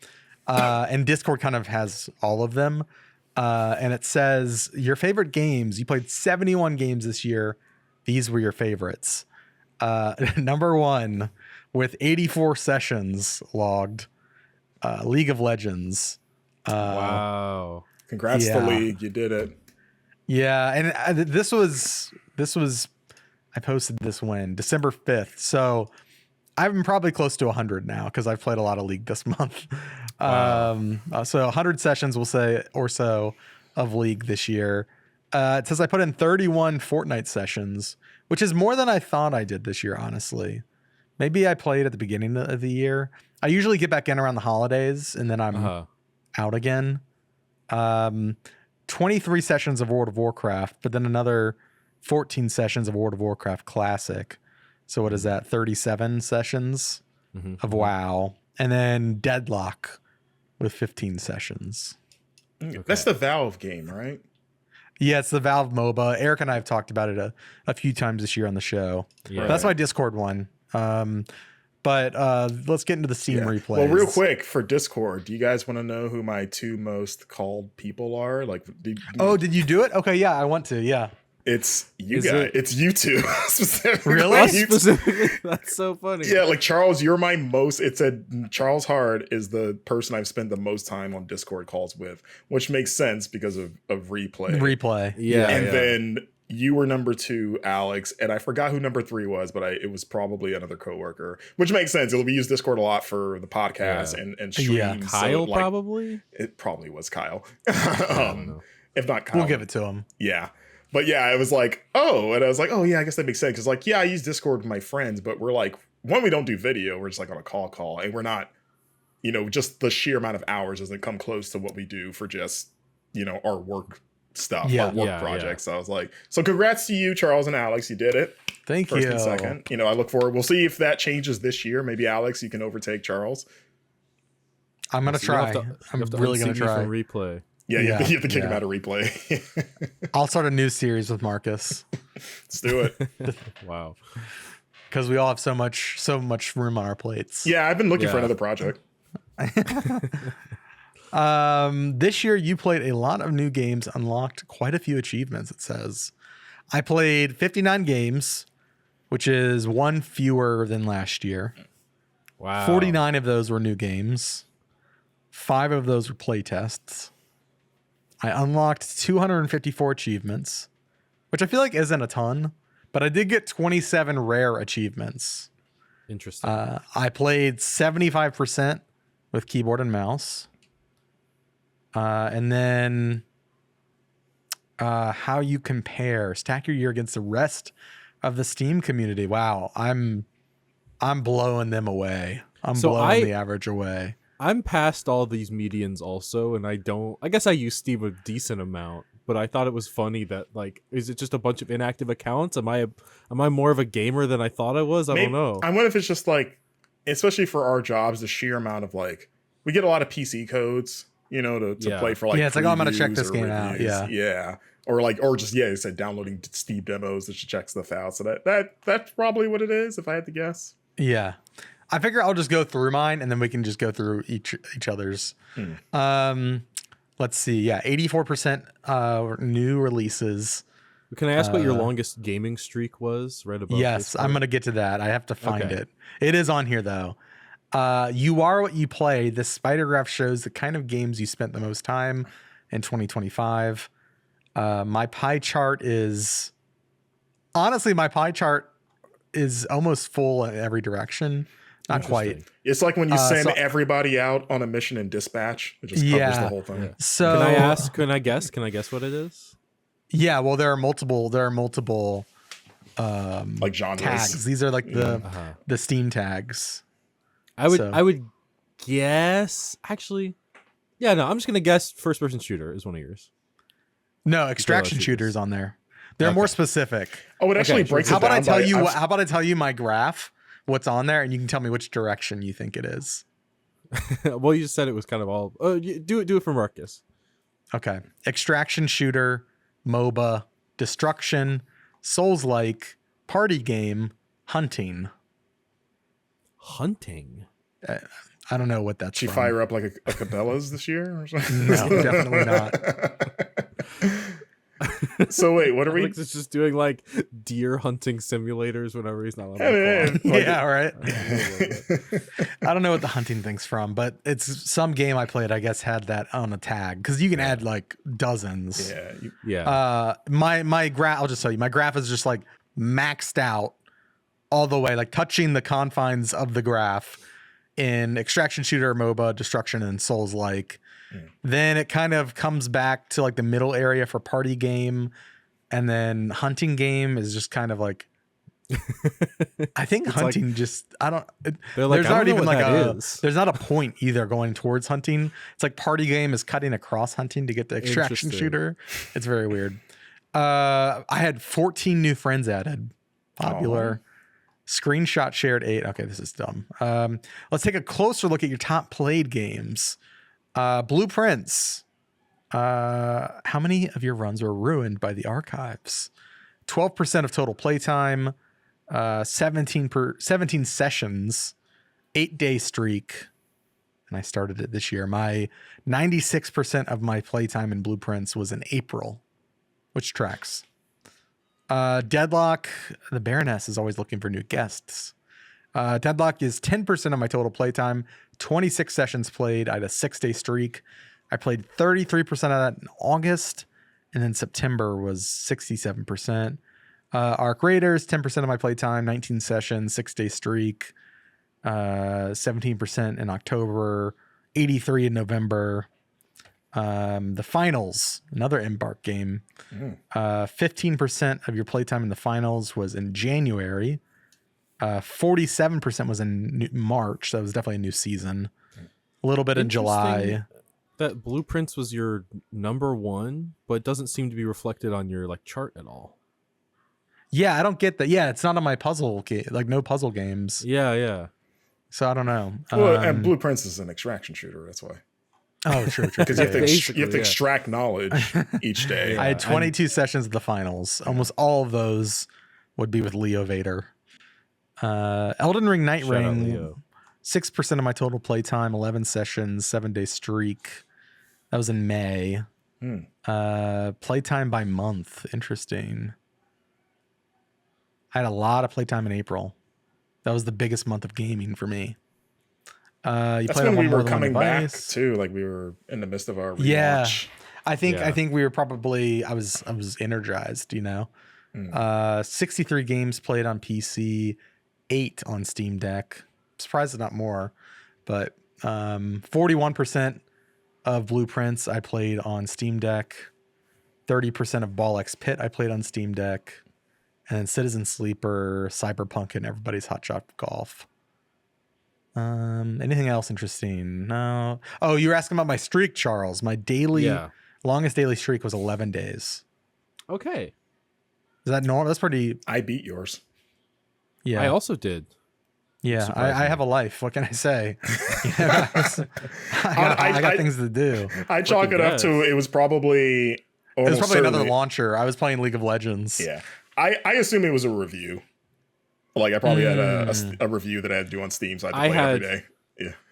A: And Discord kind of has all of them. And it says your favorite games. You played 71 games this year. These were your favorites. Number 1 with 84 sessions logged, League of Legends.
C: Wow.
B: Congrats to League. You did it.
A: Yeah. And this was, I posted this when December 5th. So I'm probably close to 100 now because I've played a lot of League this month.
C: Wow.
A: So 100 sessions, we'll say, or so of League this year. It says I put in 31 Fortnite sessions, which is more than I thought I did this year, honestly. Maybe I played at the beginning of the year. I usually get back in around the holidays, and then I'm out again. 23 sessions of World of Warcraft, but then another 14 sessions of World of Warcraft Classic. So what is that? 37 sessions of WoW. And then Deadlock with 15 sessions.
B: Okay. That's the Valve game, right?
A: Yeah, it's the Valve MOBA. Eric and I have talked about it a few times this year on the show. Yeah. That's my Discord one. But let's get into the Steam replays.
B: Well, real quick for Discord, do you guys want to know who my 2 most called people are? Like,
A: did you do it? Okay, yeah, I want to. Yeah.
B: It's you guys. It's you two specifically.
A: Really?
C: Specifically? That's so funny.
B: Yeah, like Charles, you're my most. It said Charles Hard is the person I've spent the most time on Discord calls with, which makes sense because of replay.
C: Yeah,
B: and then you were number 2, Alex, and I forgot who number 3 was, but it was probably another coworker, which makes sense. We use Discord a lot for the podcast and streams.
C: Yeah, Kyle, so, probably.
B: It probably was Kyle. If not Kyle,
A: we'll give it to him.
B: Yeah. But yeah, it was like, and I was like, I guess that makes sense. Because like, I use Discord with my friends, but we're like, one, we don't do video. We're just like on a call. And we're not, just the sheer amount of hours doesn't come close to what we do for just, our work stuff, our work projects. Yeah. So I was like, so congrats to you, Charles and Alex. You did it.
A: Thank you.
B: First and second. I look forward. We'll see if that changes this year. Maybe Alex, you can overtake Charles.
A: I'm going to try. I'm really going to try.
C: From replay.
B: Yeah, you have to kick him out of replay.
A: I'll start a new series with Marcus.
B: Let's do it.
C: Wow.
A: Because we all have so much room on our plates.
B: Yeah, I've been looking for another project.
A: This year you played a lot of new games, unlocked quite a few achievements, it says. I played 59 games, which is 1 fewer than last year.
C: Wow.
A: 49 of those were new games. 5 of those were play tests. I unlocked 254 achievements, which I feel like isn't a ton, but I did get 27 rare achievements.
C: Interesting.
A: I played 75% with keyboard and mouse. And then how you stack your year against the rest of the Steam community. Wow, I'm blowing them away. I'm blowing the average away.
C: I'm past all these medians also, and I guess I use Steam a decent amount, but I thought it was funny that, like, is it just a bunch of inactive accounts? Am I more of a gamer than I thought I was? I don't know.
B: I wonder if it's just like, especially for our jobs, the sheer amount of like, we get a lot of PC codes, to play for like,
A: it's like, I'm going to check this game out. Yeah.
B: Yeah. Or just, you said downloading Steam demos to check stuff out. So that's probably what it is, if I had to guess.
A: Yeah. I figure I'll just go through mine and then we can just go through each other's. Let's see. Yeah. 84% new releases.
C: Can I ask what your longest gaming streak was right above?
A: Yes, I'm going to get to that. I have to find it. It is on here though. You are what you play. This spider graph shows the kind of games you spent the most time in 2025. My pie chart is almost full in every direction. Not quite.
B: It's like when you send everybody out on a mission in dispatch. It just covers the whole thing. Yeah.
A: So
C: Can I guess what it is?
A: Yeah, well, there are multiple
B: like genres.
A: Tags. These are like the Steam tags.
C: I would guess actually. Yeah, no, I'm just gonna guess first person shooter is one of yours.
A: No, extraction shooters on there. They're more specific.
B: Oh, it actually breaks it
A: down.
B: How
A: about I tell you my graph what's on there, and you can tell me which direction you think it is.
C: Well, you just said it was kind of all. Oh, do it for Marcus.
A: Okay. Extraction shooter, MOBA, destruction, Souls-like, party game, hunting.
C: Hunting.
A: I don't know what that's
B: She
A: from.
B: fire up like a Cabela's this year or something?
A: No, definitely not.
B: So wait, what are we?
C: Alex is just doing like deer hunting simulators whenever he's not on
B: Hey,
C: the
B: man,
A: Yeah, right.
C: clock.
A: I don't know what the hunting thing's from, but it's some game I played, I guess, had that on a tag because you can add like dozens.
B: Yeah,
C: Yeah.
A: My graph, I'll just tell you, my graph is just like maxed out all the way, like touching the confines of the graph in extraction shooter, MOBA, destruction, and Souls-like. Then it kind of comes back to like the middle area for party game, and then hunting game is just kind of like. I think hunting I don't.
C: They're like,
A: there's
C: I
A: not
C: don't know
A: even
C: what
A: like
C: that is.
A: there's not a point either going towards hunting. It's like party game is cutting across hunting to get the extraction
C: Interesting.
A: shooter. It's very weird. I had 14 new friends added. Popular. Screenshot shared 8. Okay, this is dumb. Let's take a closer look at your top played games. Blueprints. How many of your runs were ruined by the archives? 12% of total playtime. 17 sessions. 8-day streak. And I started it this year. My 96% of my playtime in Blueprints was in April, which tracks. Deadlock, the Baroness is always looking for new guests. Deadlock is 10% of my total playtime, 26 sessions played. I had a 6-day streak. I played 33% of that in August, and then September was 67%. Arc Raiders, 10% of my playtime, 19 sessions, 6-day streak, 17% in October, 83 in November. The finals, another Embark game. 15% of your playtime in the finals was in January. 47% was in March. That was definitely a new season. A little bit in July.
C: Interesting that Blueprints was your number one, but it doesn't seem to be reflected on your like chart at all.
A: Yeah, I don't get that. Yeah, it's not on my puzzle like no puzzle games.
C: Yeah.
A: So I don't know.
B: Well, and Blueprints is an extraction shooter. That's why.
A: Oh, true.
B: Because you have to
C: Basically,
B: extract knowledge each day.
A: I had 22 sessions of the finals. Almost all of those would be with Leo Vader. Elden Ring Night
C: Shout out
A: Ring,
C: Leo.
A: 6% of my total playtime, 11 sessions, 7-day streak. That was in May. Playtime by month. Interesting. I had a lot of playtime in April. That was the biggest month of gaming for me. You
B: That's
A: played on
B: when we
A: more
B: were
A: than one
B: coming back
A: device.
B: too. Like we were in the midst of our rewatch.
A: Yeah. I think
C: Yeah.
A: we were probably I was energized, 63 games played on PC, 8 on Steam Deck. Surprised it's not more, but 41% of Blueprints I played on Steam Deck, 30% of Ball X Pit I played on Steam Deck, and then Citizen Sleeper, Cyberpunk, and Everybody's Hot Shot Golf. Anything else interesting? No. Oh, you were asking about my streak, Charles. My longest daily streak was 11 days.
C: Okay.
A: Is that normal? That's pretty.
B: I beat yours.
A: Yeah.
C: I also did.
A: Yeah. I have a life. What can I say? I got things to do.
B: I chalk it up to it was probably.
A: It was
B: almost
A: probably another
B: certainly-
A: launcher. I was playing League of Legends.
B: Yeah, I assume it was a review. Like I probably had a review that I had to do on Steam, so I had to play every day.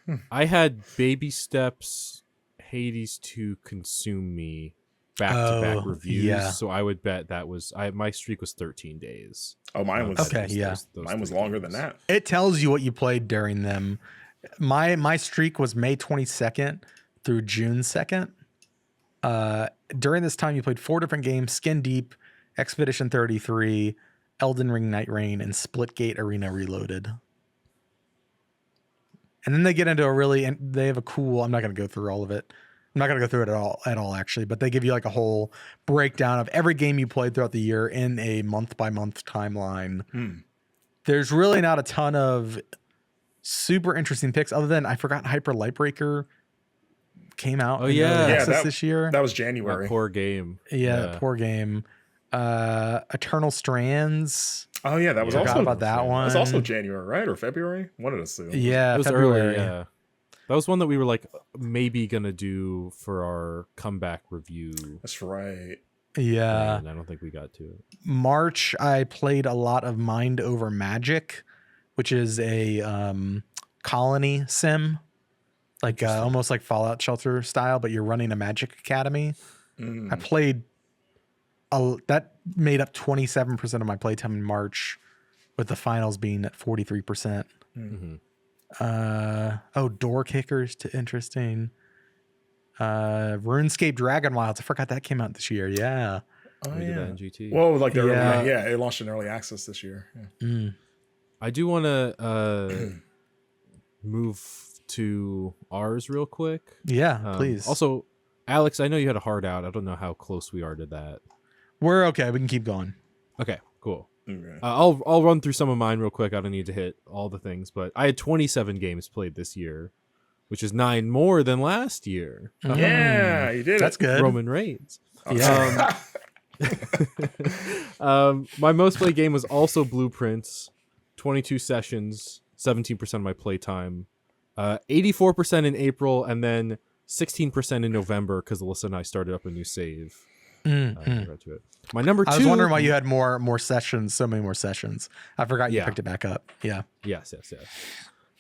B: Yeah.
C: I had Baby Steps, Hades 2 Consume Me back-to-back reviews.
A: yeah.
C: So I would bet that was my streak was 13 days.
B: Oh, mine was
A: Okay, yeah.
B: Mine was longer than that.
A: It tells you what you played during them. My streak was May 22nd through June 2nd. During this time, you played 4 different games: Skin Deep, Expedition 33, Elden Ring Night Rain, and Splitgate Arena Reloaded. And then they get into and they have a cool, I'm not going to go through all of it. I'm not going to go through it at all, actually, but they give you like a whole breakdown of every game you played throughout the year in a month by month timeline. There's really not a ton of super interesting picks other than I forgot Hyper Lightbreaker came out.
C: Oh,
A: in
C: yeah.
A: early
C: Yeah,
A: access this year.
B: That was
C: That
B: January.
C: poor game.
A: Yeah, poor game. Eternal Strands.
B: Oh yeah, that was
A: Forgot
B: also
A: about that
B: That
A: one.
B: was also January, right, or February? One of the two.
A: Yeah,
C: It was
A: February.
C: early, yeah. That was one that we were like maybe gonna do for our comeback review.
B: That's right.
A: Yeah.
C: And I don't think we got to it.
A: March, I played a lot of Mind Over Magic, which is a colony sim, like almost like Fallout Shelter style, but you're running a magic academy. I played that made up 27% of my playtime in March, with the finals being at 43%. Door Kickers to interesting. RuneScape Dragon Wilds. I forgot that came out this year. Yeah.
B: Oh,
C: We did
B: yeah.
C: that in GT.
B: Well, like the
A: Yeah.
B: early, it launched in early access this year. Yeah.
C: I do want to move to ours real quick.
A: Yeah, please.
C: Also, Alex, I know you had a hard out. I don't know how close we are to that.
A: We're okay. We can keep going.
C: Okay, cool.
B: Okay.
C: I'll run through some of mine real quick. I don't need to hit all the things, but I had 27 games played this year, which is 9 more than last year.
B: Yeah, you did.
A: That's good.
C: Roman Reigns.
A: Yeah.
C: My most played game was also Blueprints, 22 sessions, 17% of my playtime, 84% in April, and then 16% in November because Alyssa and I started up a new save. To it. My number 2.
A: I was wondering why you had more sessions, so many more sessions. I forgot you picked it back up. Yeah.
C: Yes.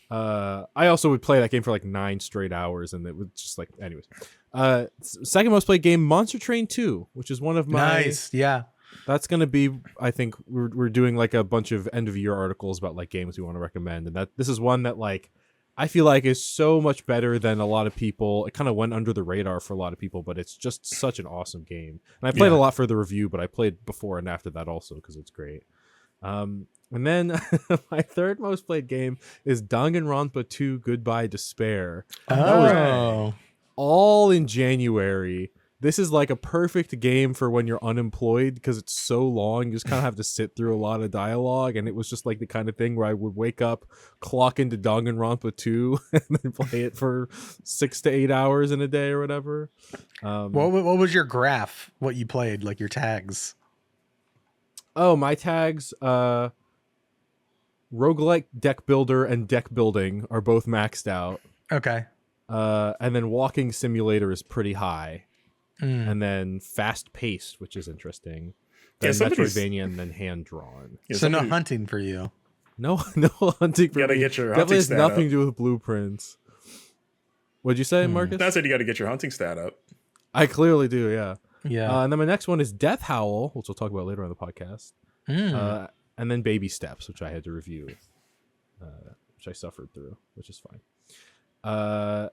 C: I also would play that game for like 9 straight hours, and it was just like, anyways. Second most played game, Monster Train 2, which is one of my.
A: Nice. Yeah.
C: That's gonna be. I think we're doing like a bunch of end of year articles about like games we want to recommend, and this is one that like I feel like is so much better than a lot of people. It kind of went under the radar for a lot of people, but it's just such an awesome game. And I played a lot for the review, but I played before and after that also because it's great. And then my third most played game is Danganronpa 2 Goodbye Despair. That was all in January. This is like a perfect game for when you're unemployed because it's so long. You just kind of have to sit through a lot of dialogue. And it was just like the kind of thing where I would wake up, clock into Danganronpa 2, and then play it for 6 to 8 hours in a day or whatever.
A: What was your graph? What you played? Like your tags?
C: Oh, my tags, roguelike deck builder and deck building are both maxed out.
A: Okay.
C: And then walking simulator is pretty high. And then fast paced, which is interesting. Then Metroidvania and then hand drawn.
A: Yeah, so no hunting for you.
C: No hunting for
B: you gotta
C: me.
B: get your
C: Definitely
B: hunting
C: has
B: stat
C: nothing
B: up.
C: to do with blueprints. What'd you say, Marcus?
B: That's it. You got to get your hunting stat up.
C: I clearly do, yeah.
A: Yeah.
C: And then my next one is Death Howl, which we'll talk about later on the podcast. And then Baby Steps, which I had to review, which I suffered through, which is fine.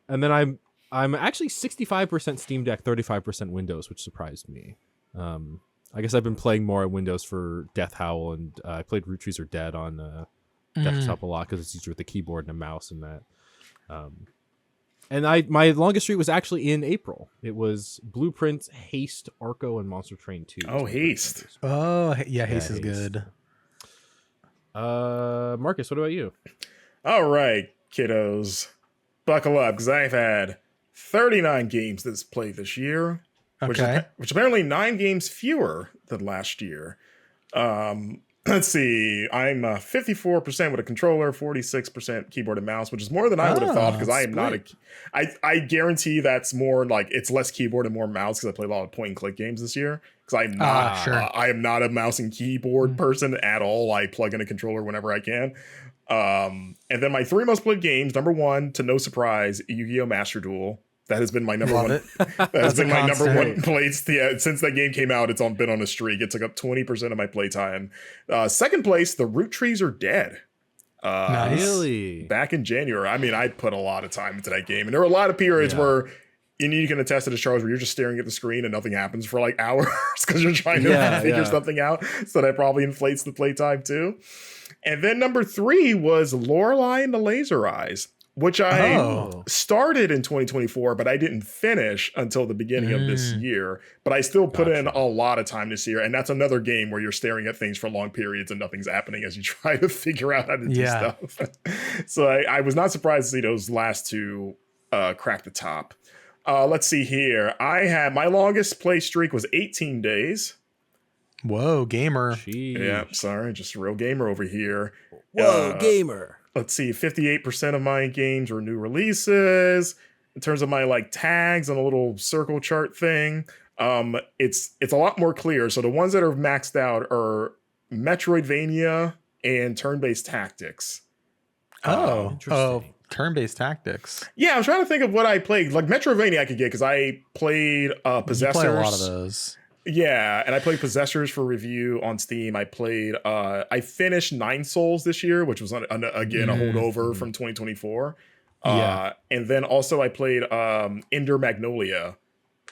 C: And then I'm actually 65% Steam Deck, 35% Windows, which surprised me. I guess I've been playing more on Windows for Death Howl, and I played Root Trees Are Dead on desktop a lot because it's easier with the keyboard and a mouse and that. And my longest streak was actually in April. It was Blueprints, Haste, Arco, and Monster Train 2.
B: Oh, Haste.
A: Oh, yeah, Haste is good.
C: Marcus, what about you?
B: All right, kiddos. Buckle up, because I've had 39 games that's played this year,
A: Okay.
B: which apparently 9 games fewer than last year. Let's see. I'm 54% with a controller, 46% keyboard and mouse, which is more than I would have thought because I am not I guarantee that's more like it's less keyboard and more mouse because I play a lot of point and click games this year. Because I'm not, I am not a mouse and keyboard person at all. I plug in a controller whenever I can. And then my 3 most played games. Number 1, to no surprise, Yu-Gi-Oh! Master Duel. That has been my number
A: Love
B: one.
A: it.
B: That has been my number
A: constant.
B: one place. Yeah, since that game came out, it's been on a streak. It took up 20% of my playtime. Second place, the Root Trees Are Dead.
A: Nice.
C: Really?
B: Back in January. I mean, I put a lot of time into that game, and there were a lot of periods where. And you can attest to this, Charles, where you're just staring at the screen and nothing happens for like hours because you're trying to figure something out. So that probably inflates the playtime too. And then number 3 was Lorelei and the Laser Eyes, which I started in 2024, but I didn't finish until the beginning of this year. But I still put in a lot of time this year. And that's another game where you're staring at things for long periods and nothing's happening as you try to figure out how to do stuff. So I was not surprised to see those last 2 crack the top. Let's see here. I had my longest play streak was 18 days.
A: Whoa, gamer.
C: Sheesh.
B: Yeah, sorry, just a real gamer over here.
C: Whoa, gamer.
B: Let's see, 58% of my games are new releases. In terms of my like tags on a little circle chart thing, it's a lot more clear. So the ones that are maxed out are Metroidvania and turn-based tactics.
C: Interesting.
A: Turn-based tactics.
B: Yeah, I'm trying to think of what I played. Like Metroidvania I could get because I played Possessors.
A: You play a lot of those.
B: Yeah, and I played Possessors for review on Steam. I played I finished Nine Souls this year, which was again a holdover from 2024.
A: Yeah.
B: And then also I played Ender Magnolia,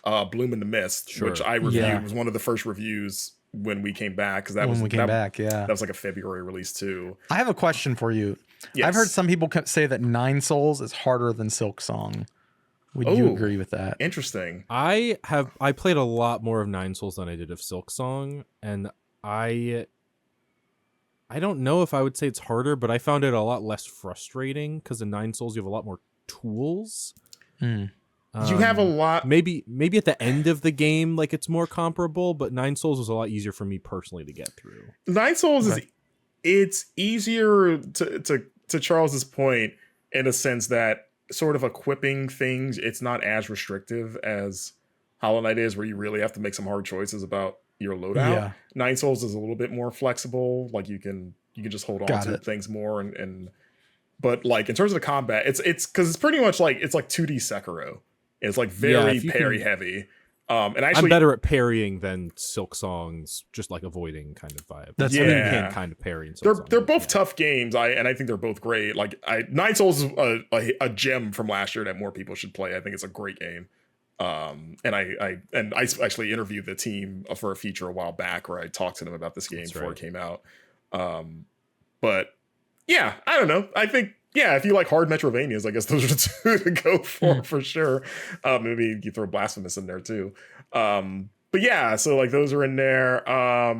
B: Bloom in the Mist, which I reviewed.
A: Yeah.
B: Was one of the first reviews when we came back because
A: When we came back,
B: that was like a February release too.
A: I have a question for you.
B: Yes.
A: I've heard some people say that Nine Souls is harder than Silk Song. Would you agree with that?
B: Interesting.
C: I played a lot more of Nine Souls than I did of Silk Song, and I don't know if I would say it's harder, but I found it a lot less frustrating because in Nine Souls you have a lot more tools.
B: You have a lot.
C: Maybe at the end of the game, like it's more comparable, but Nine Souls was a lot easier for me personally to get through.
B: Nine Souls it's easier to Charles's point in a sense that sort of equipping things, it's not as restrictive as Hollow Knight is, where you really have to make some hard choices about your loadout.
A: Yeah.
B: Nine Souls is a little bit more flexible. Like you can just hold on to things more and but like in terms of the combat, it's because it's pretty much like it's like 2D Sekiro. It's like very parry heavy. And actually,
C: I'm better at parrying than Silk Song's just like avoiding kind of vibe.
A: That's
C: you can kind of parry. In Silk Song,
B: they're both tough games. I think they're both great. Like Nine Souls is a gem from last year that more people should play. I think it's a great game. And I actually interviewed the team for a feature a while back where I talked to them about this game before it came out. But yeah, I don't know. I think. Yeah, if you like hard Metrovanias, I guess those are the two to go for sure. Maybe you throw Blasphemous in there too. But yeah, so like those are in there.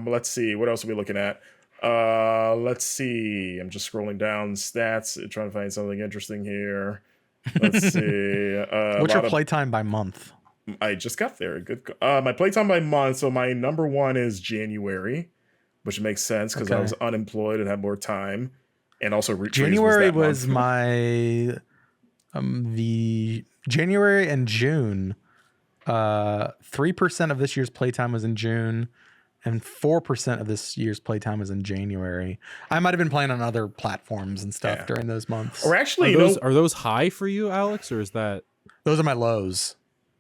B: Let's see, what else are we looking at? Let's see. I'm just scrolling down stats, trying to find something interesting here. Let's see.
A: What's your playtime by month?
B: I just got there. Good. My playtime by month. So my number one is January, which makes sense because I was unemployed and had more time. And also
A: January was my the January and June. 3% of this year's playtime was in June, and 4% of this year's playtime was in January. I might have been playing on other platforms and stuff during those months.
B: Or actually,
C: are those high for you, Alex, or is that
A: those are my lows?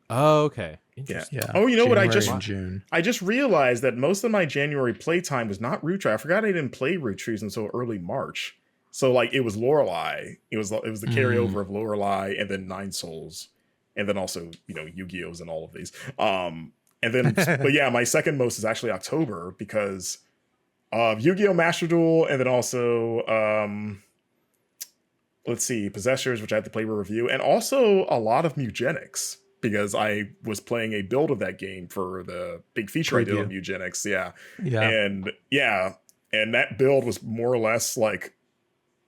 C: Oh, okay.
B: Yeah.
C: Interesting.
B: Oh, you know what?
A: June.
B: I just realized that most of my January playtime was not Root Tree. I forgot I didn't play Root Trees until early March. So like it was Lorelei. It was the carryover of Lorelei and then Nine Souls. And then also, Yu-Gi-Ohs and all of these. And then but yeah, my second most is actually October because of Yu-Gi-Oh! Master Duel, and then also let's see, Possessors, which I had to play a review, and also a lot of Mugenics. Because I was playing a build of that game for the big feature I did on Eugenics. Yeah. And that build was more or less like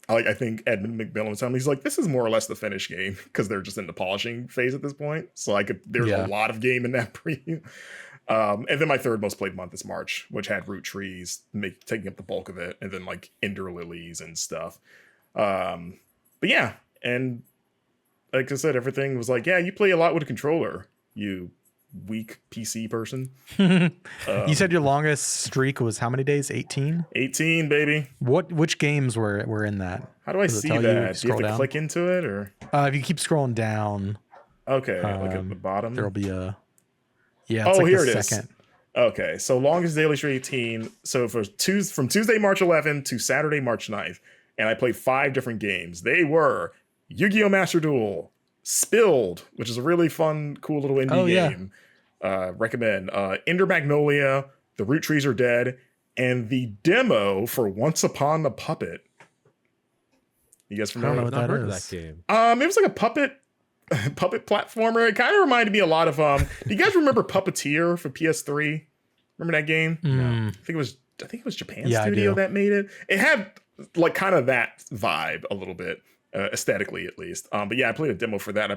B: I think Edmund McMillan was telling me, he's like, this is more or less the finished game because they're just in the polishing phase at this point. So there's a lot of game in that preview. And then my third most played month is March, which had Root Trees taking up the bulk of it, and then like Ender Lilies and stuff. But yeah, and like I said, everything was like, yeah, you play a lot with a controller, you weak PC person.
A: You said your longest streak was how many days? 18?
B: 18, baby.
A: Which games were in that?
B: How do I see that? Do you have to click into it, or
A: if you keep scrolling down?
B: Okay, look at the bottom.
A: There'll be a
B: it's like here it is. Okay, so longest daily streak 18. So from Tuesday, March 11th to Saturday, March 9th, and I played 5 different games. They were Yu-Gi-Oh! Master Duel, Spilled, which is a really fun, cool little indie game. Recommend. Ender Magnolia, The Root Trees Are Dead, and the demo for Once Upon a Puppet. You guys familiar with
C: that game?
B: It was like a puppet platformer. It kind of reminded me a lot of do you guys remember Puppeteer for PS3? Remember that game?
A: No.
B: I think it was Japan Studio that made it. It had like kind of that vibe a little bit. Aesthetically at least. But yeah, I played a demo for that. I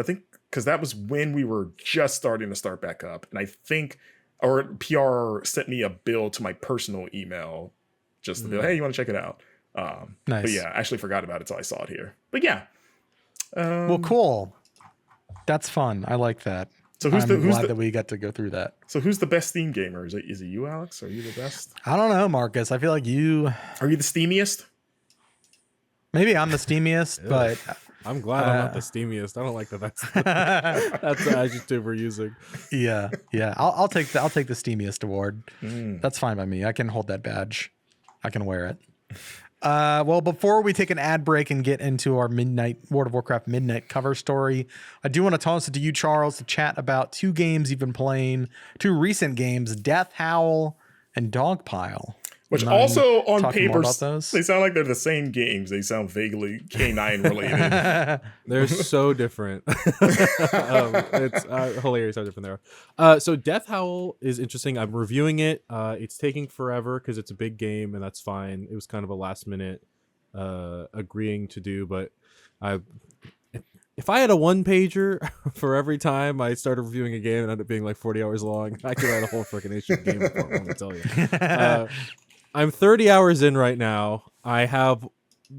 B: think because that was when we were just starting to start back up. And I think or PR sent me a bill to my personal email, just the bill. Hey, you want to check it out?
A: Nice.
B: But yeah, I actually forgot about it till I saw it here. But yeah.
A: Well, cool. That's fun. I like that.
B: So
A: I'm glad that we got to go through that.
B: So who's the best Steam gamer? Is it you, Alex? Are you the best?
A: I don't know, Marcus. I feel like you.
B: Are you the steamiest?
A: Maybe I'm the steamiest, but
C: I'm glad I'm not the steamiest. I don't like that. That's the adjective we're using.
A: yeah. I'll take the steamiest award. That's fine by me. I can hold that badge. I can wear it. Well, before we take an ad break and get into our World of Warcraft midnight cover story, I do want to toss it to you, Charles, to chat about 2 games you've been playing, 2 recent games, Death Howl and Dogpile.
B: Which also on paper,
C: they
B: sound like they're the same games. They sound vaguely canine related.
C: They're so different. It's hilarious how different they are. So Death Howl is interesting. I'm reviewing it. It's taking forever because it's a big game, and that's fine. It was kind of a last minute agreeing to do, but if I had a 1-pager for every time I started reviewing a game and ended up being like 40 hours long, I could write a whole freaking issue game report, let me tell you. I'm 30 hours in right now. I have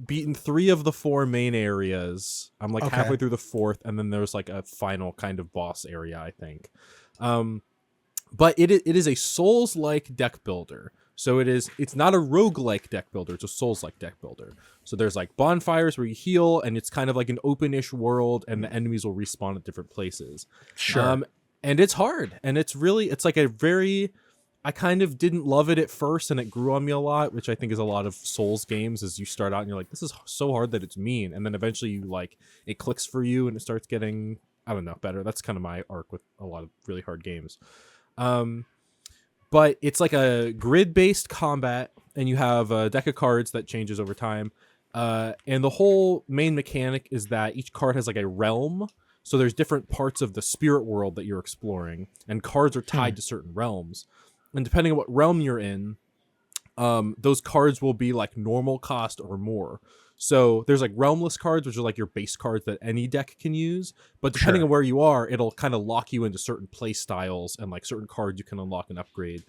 C: beaten 3 of the 4 main areas. I'm like halfway through the 4th, and then there's like a final kind of boss area, I think. But it is a Souls-like deck builder. So it's not a roguelike deck builder, it's a Souls-like deck builder. So there's like bonfires where you heal, and it's kind of like an open-ish world, and the enemies will respawn at different places.
A: Sure.
C: And it's hard, and it's like a very... I kind of didn't love it at first, and it grew on me a lot, which I think is a lot of Souls games. Is you start out and you're like, this is so hard that it's mean, and then eventually you like it clicks for you, and it starts getting, I don't know, better. That's kind of my arc with a lot of really hard games. But it's like a grid-based combat, and you have a deck of cards that changes over time. And the whole main mechanic is that each card has like a realm. So there's different parts of the spirit world that you're exploring, and cards are tied to certain realms. And depending on what realm you're in, those cards will be like normal cost or more. So there's like realmless cards, which are like your base cards that any deck can use. But depending on where you are, it'll kind of lock you into certain play styles and like certain cards you can unlock and upgrade.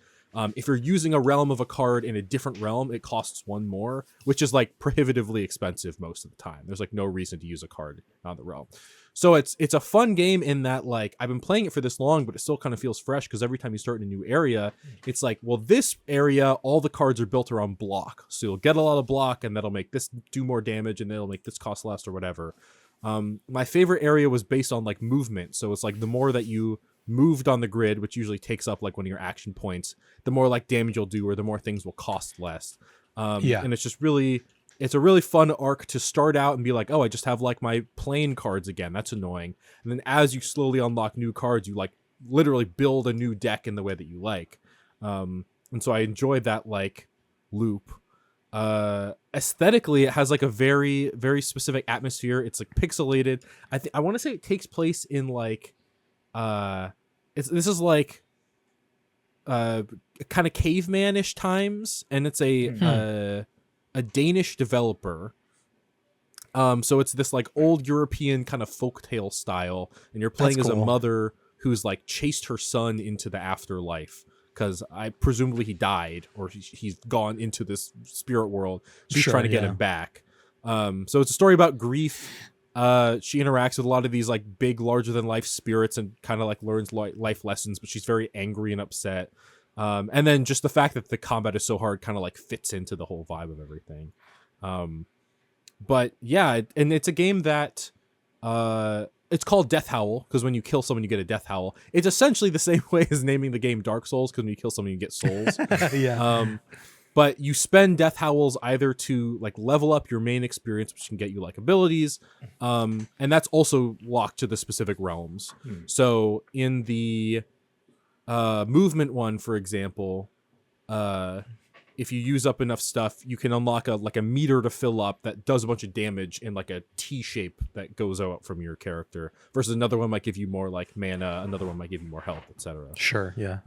C: If you're using a realm of a card in a different realm, it costs 1 more, which is like prohibitively expensive most of the time. There's like no reason to use a card on the realm. So it's a fun game in that like I've been playing it for this long, but it still kind of feels fresh because every time you start in a new area, it's like, well, this area, all the cards are built around block. So you'll get a lot of block, and that'll make this do more damage, and it'll make this cost less or whatever. My favorite area was based on like movement. So it's like the more that you moved on the grid, which usually takes up like one of your action points, the more like damage you'll do, or the more things will cost less. And it's just really, it's a really fun arc to start out and be like, oh, I just have like my plain cards again. That's annoying. And then as you slowly unlock new cards, you like literally build a new deck in the way that you like. And so I enjoyed that like loop. Aesthetically, it has like a very, very specific atmosphere. It's like pixelated. I want to say it takes place in like, this is like kind of caveman-ish times, and it's a Danish developer. So it's this like old European kind of folktale style, and you're playing as a mother who's like chased her son into the afterlife because presumably he died, or he's gone into this spirit world. She's trying to get him back. So it's a story about grief. She interacts with a lot of these like big, larger than life spirits and kind of like learns life lessons, but she's very angry and upset. And then just the fact that the combat is so hard kind of like fits into the whole vibe of everything. But yeah, and it's a game that it's called Death Howl because when you kill someone, you get a Death Howl. It's essentially the same way as naming the game Dark Souls because when you kill someone, you get souls. But you spend Death Howls either to like level up your main experience, which can get you like abilities, and that's also locked to the specific realms. So in the movement one, for example, if you use up enough stuff, you can unlock a meter to fill up that does a bunch of damage in like a T shape that goes out from your character. Versus another one might give you more like mana, another one might give you more health, etc.
A: Sure, yeah.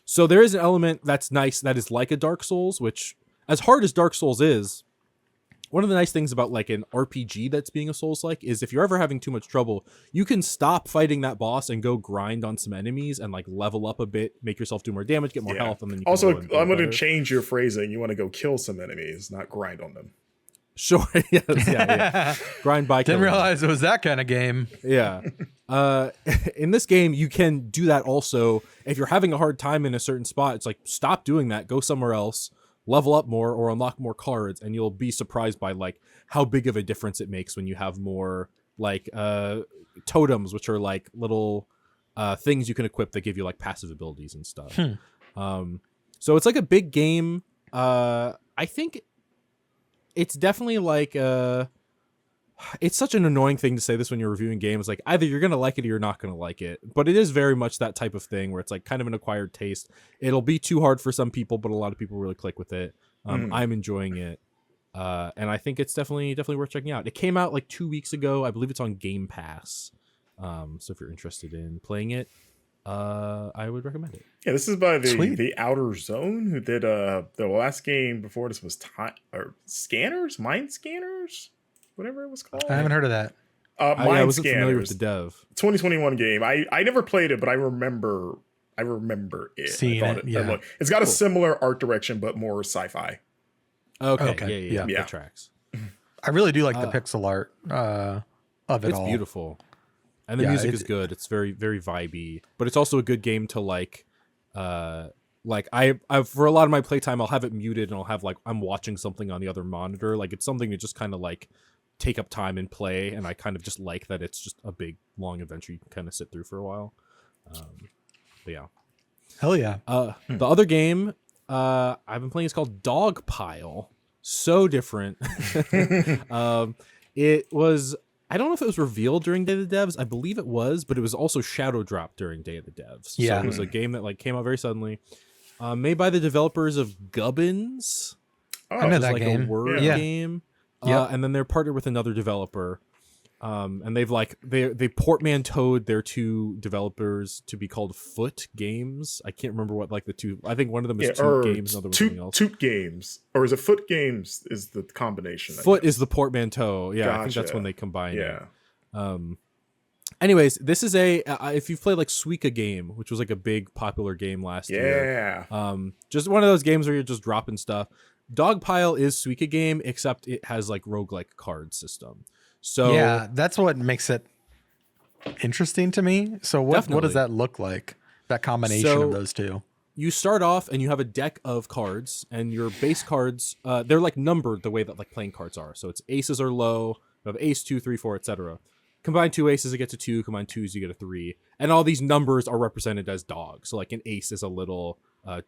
C: So there is an element that's nice that is like a Dark Souls, which, as hard as Dark Souls is, one of the nice things about like an RPG that's being a Souls-like is if you're ever having too much trouble, you can stop fighting that boss and go grind on some enemies and like level up a bit, make yourself do more damage, get more health, and then you can
B: also,
C: go and do
B: I'm going to
C: better.
B: change your phrasing. You want to go kill some enemies, not grind on them.
C: Sure. Yes, yeah. Grind by
A: Didn't
C: killing.
A: realize it was that kind of game.
C: Yeah. In this game, you can do that also. If you're having a hard time in a certain spot, it's like, stop doing that, go somewhere else, level up more or unlock more cards, and you'll be surprised by like how big of a difference it makes when you have more like totems, which are like little things you can equip that give you like passive abilities and stuff. So it's like a big game. I think it's definitely like it's such an annoying thing to say this when you're reviewing games. Like either you're gonna like it or you're not gonna like it. But it is very much that type of thing where it's like kind of an acquired taste. It'll be too hard for some people, but a lot of people really click with it. I'm enjoying it, and I think it's definitely worth checking out. It came out like 2 weeks ago. I believe it's on Game Pass. So if you're interested in playing it, I would recommend it.
B: Yeah, this is by
A: Sweet.
B: the Outer Zone, who did the last game before this was Mind Scanners, whatever it was called.
A: I haven't heard of that.
C: I wasn't
B: Scanners,
C: familiar with the dev.
B: 2021 game. I never played it, but I remember it.
A: Seeing
B: I
A: it,
B: thought
A: yeah.
B: It's got a similar art direction, but more sci-fi.
C: Okay. Yeah.
B: Yeah.
C: That tracks.
A: I really do like the pixel art of it
C: It's
A: all.
C: beautiful. And the
A: Yeah,
C: music is good. It's very, very vibey. But it's also a good game to like I for a lot of my playtime I'll have it muted and I'll have like I'm watching something on the other monitor. Like it's something to just kind of like take up time and play, and I kind of just like that it's just a big long adventure you can kind of sit through for a while. But yeah.
A: Hell yeah.
C: The other game I've been playing is called Dogpile. So different. It was, I don't know if it was revealed during Day of the Devs. I believe it was, but it was also shadow dropped during Day of the Devs.
A: Yeah.
C: So it was a game that like came out very suddenly. Made by the developers of Gubbins.
B: Oh,
A: I know
C: Which is
A: that
C: like
A: game.
C: a word
A: Yeah.
C: game.
A: Yep.
C: And then they're partnered with another developer. And they've like they portmanteaued their two developers to be called Foot Games. I can't remember what like the two. I think one of them is Toot Games, another was something else.
B: Toot Games, or is it Foot Games? Is the combination?
C: Foot is the portmanteau. Yeah, I think that's
B: Gotcha.
C: when they combine it.
B: Yeah.
C: Anyways, this is a if you've played like Suika Game, which was like a big popular game last year.
B: Yeah.
C: Just one of those games where you're just dropping stuff. Dogpile is Suika Game, except it has like roguelike card system. So
A: Yeah, that's what makes it interesting to me. So what
C: Definitely.
A: does that look like? That combination
C: So-
A: of those two.
C: you start off and you have a deck of cards, and your base cards they're like numbered the way that like playing cards are. So it's aces are low, you have ace 2 3 4 etc. Combine two aces, it gets a 2. Combine twos, you get a 3. And all these numbers are represented as dogs. So like an ace is a little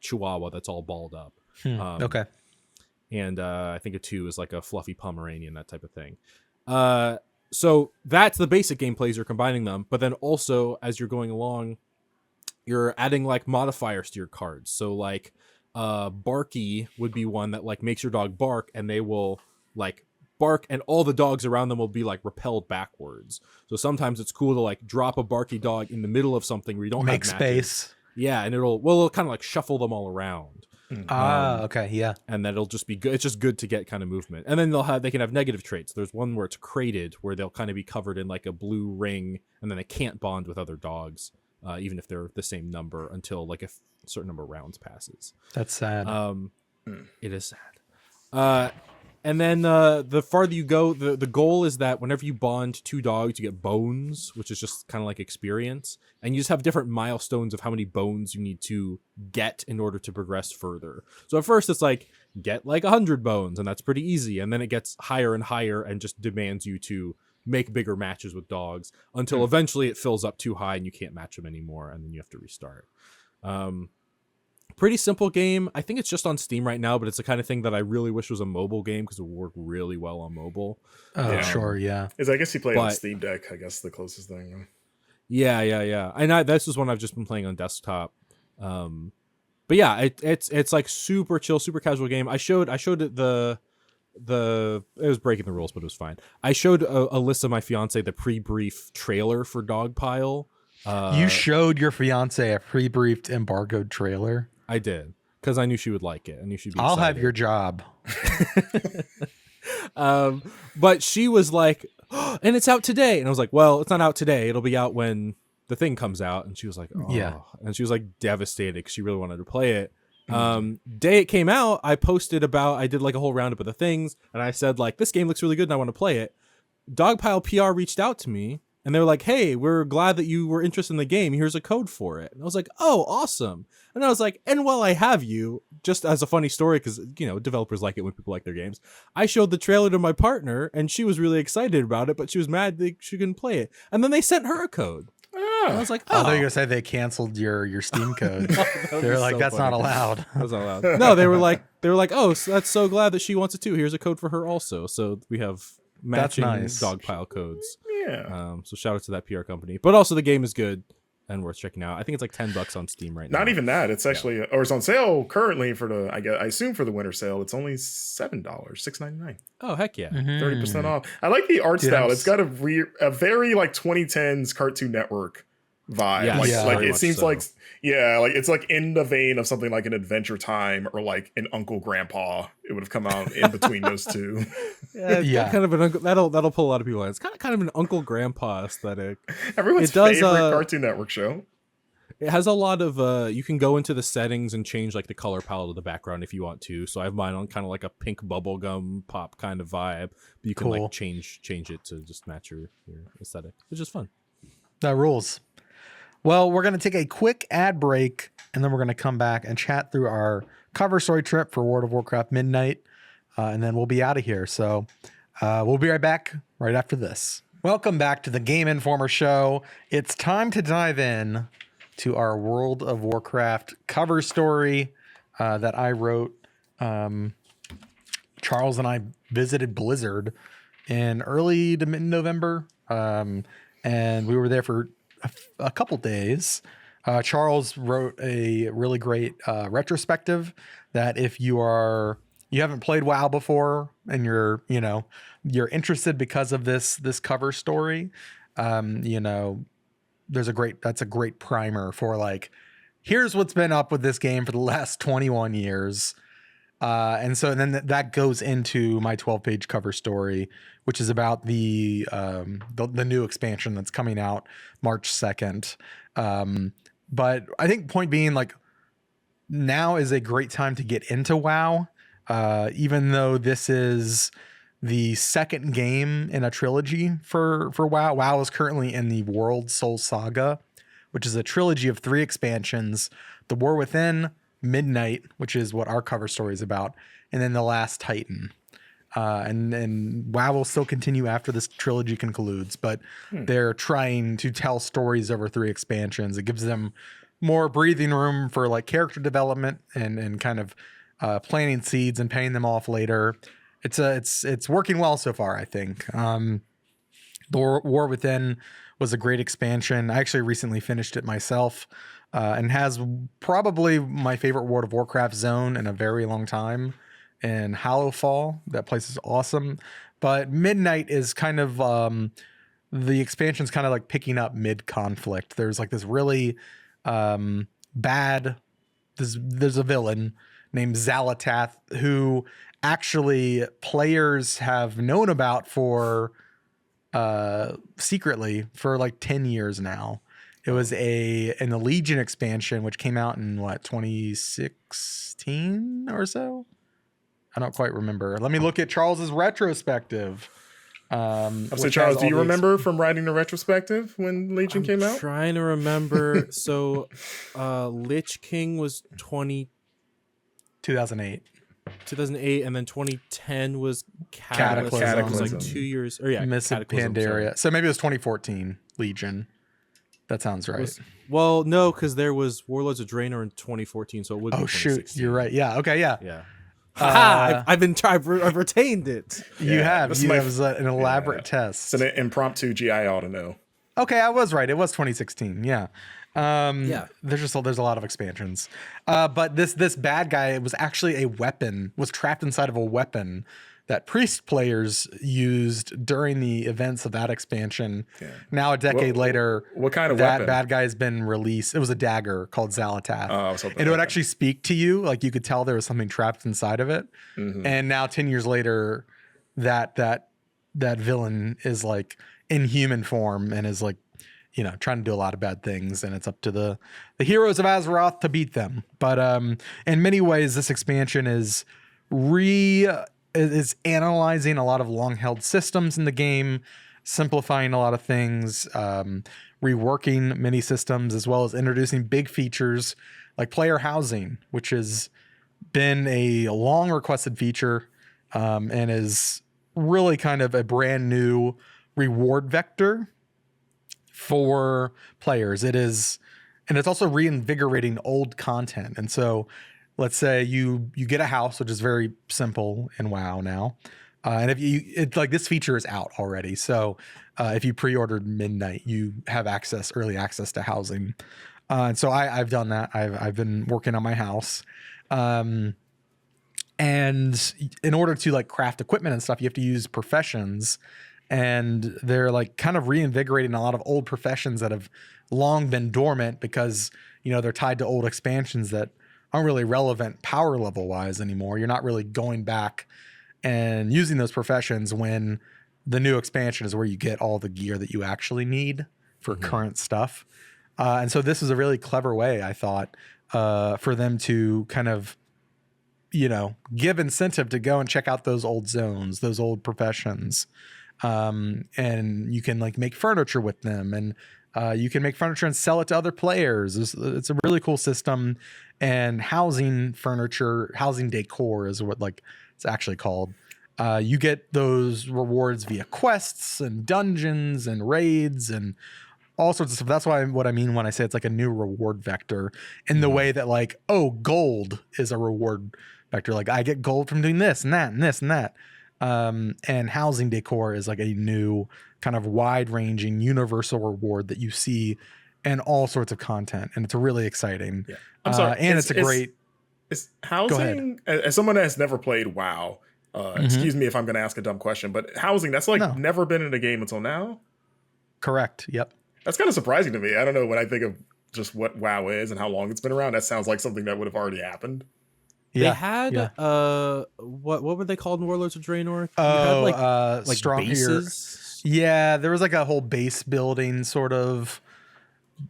C: chihuahua that's all balled up.
A: Okay.
C: And I think a 2 is like a fluffy Pomeranian, that type of thing. So that's the basic gameplays. You're combining them, but then also as you're going along, you're adding like modifiers to your cards. So like Barky would be one that like makes your dog bark, and they will like bark, and all the dogs around them will be like repelled backwards. So sometimes it's cool to like drop a Barky dog in the middle of something where you don't
A: Make
C: have matches.
A: space.
C: Yeah, and it'll kind of like shuffle them all around.
A: Okay, yeah.
C: And then it'll just be good. It's just good to get kind of movement. And then they can have negative traits. There's one where it's crated, where they'll kind of be covered in like a blue ring, and then they can't bond with other dogs, even if they're the same number, until like a certain number of rounds passes.
A: That's sad.
C: It is sad. And then the farther you go, the goal is that whenever you bond two dogs, you get bones, which is just kind of like experience. And you just have different milestones of how many bones you need to get in order to progress further. So at first it's like, get like 100 bones, and that's pretty easy. And then it gets higher and higher and just demands you to make bigger matches with dogs until eventually it fills up too high and you can't match them anymore, and then you have to restart. Pretty simple game. I think it's just on Steam right now, but it's the kind of thing that I really wish was a mobile game because it would work really well on mobile.
A: Oh, sure, yeah.
B: I guess he played on
C: but-
B: Steam Deck. I guess the closest thing.
C: Yeah. And this is one I've just been playing on desktop. But yeah, it's like super chill, super casual game. I showed it it was breaking the rules, but it was fine. I showed Alyssa, my fiance, the pre-brief trailer for Dogpile.
A: You showed your fiance a pre-briefed embargoed trailer.
C: I did, because I knew she would like it. I knew she'd be
A: I'll have
C: excited.
A: your job.
C: But she was like, oh, and it's out today. And I was like, well, it's not out today. It'll be out when the thing comes out. And she was like, oh.
A: Yeah.
C: And she was like devastated because she really wanted to play it. Day it came out, I did like a whole roundup of the things, and I said like, this game looks really good and I want to play it. Dogpile PR reached out to me and they were like, hey, we're glad that you were interested in the game. Here's a code for it. And I was like, oh, awesome. And I was like, and while I have you, just as a funny story, because, you know, developers like it when people like their games, I showed the trailer to my partner and she was really excited about it, but she was mad that she couldn't play it. And then they sent her a code. And I was like, oh.
A: I thought you were going to say they canceled your Steam code. They're like,
C: so
A: that's
C: funny.
A: not allowed.
C: That's not allowed. No, they were like, oh, so that's so glad that she wants it too. Here's a code for her also. So we have matching
A: nice.
C: Dogpile codes.
B: Yeah.
C: So shout out to that PR company. But also the game is good and worth checking out. I think it's like $10 on Steam right now.
B: Not even that. It's actually, or it's on sale currently for the, I assume for the winter sale. It's only $7, $6.99.
C: Oh, heck yeah.
B: 30% off. I like the art style. It's got a very like 2010s Cartoon Network vibe.
C: Yes,
B: like
C: very
B: it
C: much
B: seems
C: so.
B: like, yeah, like it's like in the vein of something like an Adventure Time or like an Uncle Grandpa. It would have come out in between those two.
C: Yeah, it's got kind of an uncle, that'll pull a lot of people in. It's kind of an Uncle Grandpa aesthetic.
B: Everyone's favorite Cartoon Network show.
C: It has a lot of you can go into the settings and change like the color palette of the background if you want to. So I have mine on kind of like a pink bubblegum pop kind of vibe, but you can like change it to just match your aesthetic. It's just fun.
A: That rules. Well, we're going to take a quick ad break, and then we're going to come back and chat through our cover story trip for World of Warcraft Midnight, and then we'll be out of here. So we'll be right back right after this. Welcome back to the Game Informer Show. It's time to dive in to our World of Warcraft cover story that I wrote. Charles and I visited Blizzard in early to mid-November, and we were there for a couple days. Charles wrote a really great retrospective that if you haven't played WoW before and you're interested because of this cover story, that's a great primer for like, here's what's been up with this game for the last 21 years. And so then that goes into my 12-page cover story, which is about the new expansion that's coming out March 2nd. But I think point being, like, now is a great time to get into WoW, even though this is the second game in a trilogy for WoW. WoW is currently in the World Soul Saga, which is a trilogy of 3 expansions: The War Within, Midnight, which is what our cover story is about, and then The Last Titan. And WoW will still continue after this trilogy concludes, but they're trying to tell stories over 3 expansions. It gives them more breathing room for like character development and kind of planting seeds and paying them off later. It's working well so far, I think. The War Within was a great expansion. I actually recently finished it myself, and has probably my favorite World of Warcraft zone in a very long time. And Hallowfall, that place is awesome. But Midnight is kind of the expansion's kind of like picking up mid-conflict. There's like this really bad. There's a villain named Xalatath who actually players have known about for secretly for like 10 years now. It was in the Legion expansion, which came out in 2016 or so. I don't quite remember. Let me look at Charles's retrospective.
B: So Charles, do you remember from writing the retrospective when Legion came out?
C: Trying to remember. So, Lich King was 2008, and then 2010 was Cataclysm. It was like 2 years. Or
A: Miss Pandaria. So maybe it was 2014 Legion. That sounds right.
C: Well, no, because there was Warlords of Draenor in 2014, so it would.
A: Oh shoot, you're right. Yeah. Okay. Yeah.
C: Yeah. I've retained it.
A: You have. That was an elaborate test.
B: It's an impromptu GI ought to know.
A: Okay, I was right. It was 2016. Yeah. There's a lot of expansions. But this bad guy was actually was trapped inside of a weapon that priest players used during the events of that expansion. Yeah. Now, a decade later,
B: what kind of
A: that
B: weapon?
A: Bad guy's been released. It was a dagger called Xalatath. And it would actually speak to you. Like, you could tell there was something trapped inside of it. Mm-hmm. And now 10 years later, that villain is like in human form and is like, you know, trying to do a lot of bad things, and it's up to the heroes of Azeroth to beat them. But in many ways, this expansion is analyzing a lot of long-held systems in the game, simplifying a lot of things, reworking many systems, as well as introducing big features like player housing, which has been a long requested feature, and is really kind of a brand new reward vector for players. It is, and it's also reinvigorating old content. And so let's say you get a house, which is very simple in WoW now. And if it's like this feature is out already. So if you pre-ordered Midnight, you have early access to housing. And so I've done that. I've been working on my house. And in order to like craft equipment and stuff, you have to use professions, and they're like kind of reinvigorating a lot of old professions that have long been dormant because, you know, they're tied to old expansions that aren't really relevant power level wise anymore. You're not really going back and using those professions when the new expansion is where you get all the gear that you actually need for current stuff. And so this is a really clever way, I thought, for them to kind of, you know, give incentive to go and check out those old zones, those old professions. And you can like make furniture with them, and you can make furniture and sell it to other players. It's a really cool system. And housing decor is what like it's actually called. You get those rewards via quests and dungeons and raids and all sorts of stuff. That's what I mean when I say it's like a new reward vector, in the way that like, oh, gold is a reward vector. Like I get gold from doing this and that and this and that. And housing decor is like a new kind of wide ranging universal reward that you see in all sorts of content. And it's really exciting. Yeah.
B: I'm sorry.
A: And it's a great.
B: Is housing, as someone that has never played WoW, excuse me if I'm going to ask a dumb question, but housing, that's like never been in a game until now?
A: Correct. Yep.
B: That's kind of surprising to me. I don't know, when I think of just what WoW is and how long it's been around, that sounds like something that would have already happened.
C: Yeah, they had what were they called in Warlords of Draenor?
A: Oh,
C: had like
A: strong
C: bases.
A: Yeah, there was like a whole base building sort of.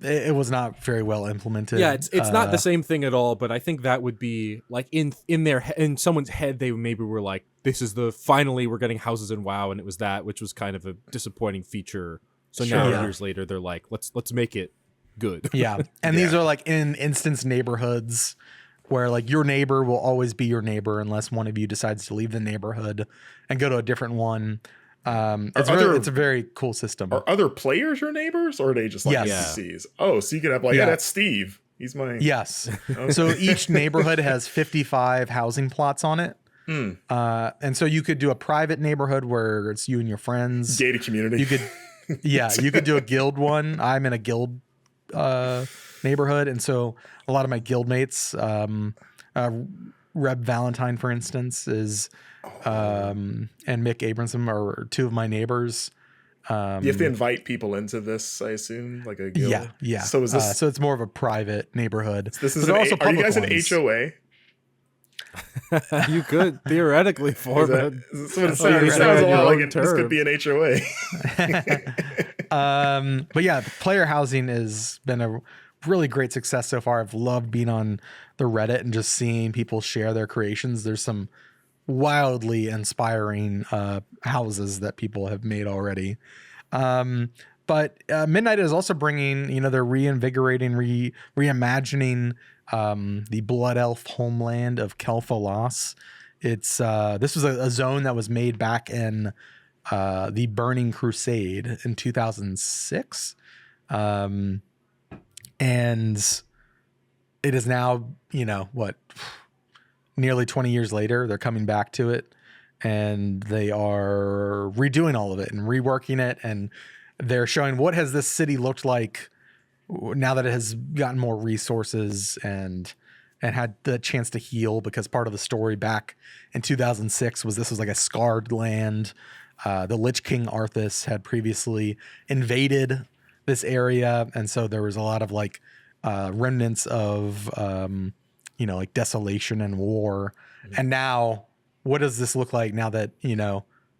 A: It was not very well implemented.
C: Yeah, it's not the same thing at all. But I think that would be like in someone's head, they maybe were like, "This is finally we're getting houses in WoW," and it was that, which was kind of a disappointing feature. So now years later, they're like, let's make it good.
A: Yeah, and these are like in instance neighborhoods where like your neighbor will always be your neighbor unless one of you decides to leave the neighborhood and go to a different one. It's a very cool system.
B: Are other players your neighbors, or are they just like NPCs? Oh, so you could have like, that's Steve. He's my...
A: Yes. Okay. So each neighborhood has 55 housing plots on it. And so you could do a private neighborhood where it's you and your friends.
B: Gated community.
A: You could, you could do a guild one. I'm in a guild neighborhood, and so a lot of my guild mates, Reb Valentine, for instance, is and Mick Abramson are two of my neighbors.
B: You have to invite people into this, I assume, like a guild.
A: Yeah.
B: So is this?
A: So it's more of a private neighborhood.
B: This is are you guys an HOA?
C: You could theoretically form it.
B: It sounds a lot like this could be an HOA.
A: But yeah, player housing has been a really great success so far. I've loved being on the Reddit and just seeing people share their creations. There's some wildly inspiring houses that people have made already. But Midnight is also bringing, they're reinvigorating, reimagining the Blood Elf homeland of Kel'Thalas. It's this was a zone that was made back in the Burning Crusade in 2006. And it is now, nearly 20 years later, they're coming back to it, and they are redoing all of it and reworking it. And they're showing what has this city looked like now that it has gotten more resources and had the chance to heal, because part of the story back in 2006 was this was like a scarred land. The Lich King Arthas had previously invaded this area, and so there was a lot of like remnants of like desolation and war. And now what does this look like now that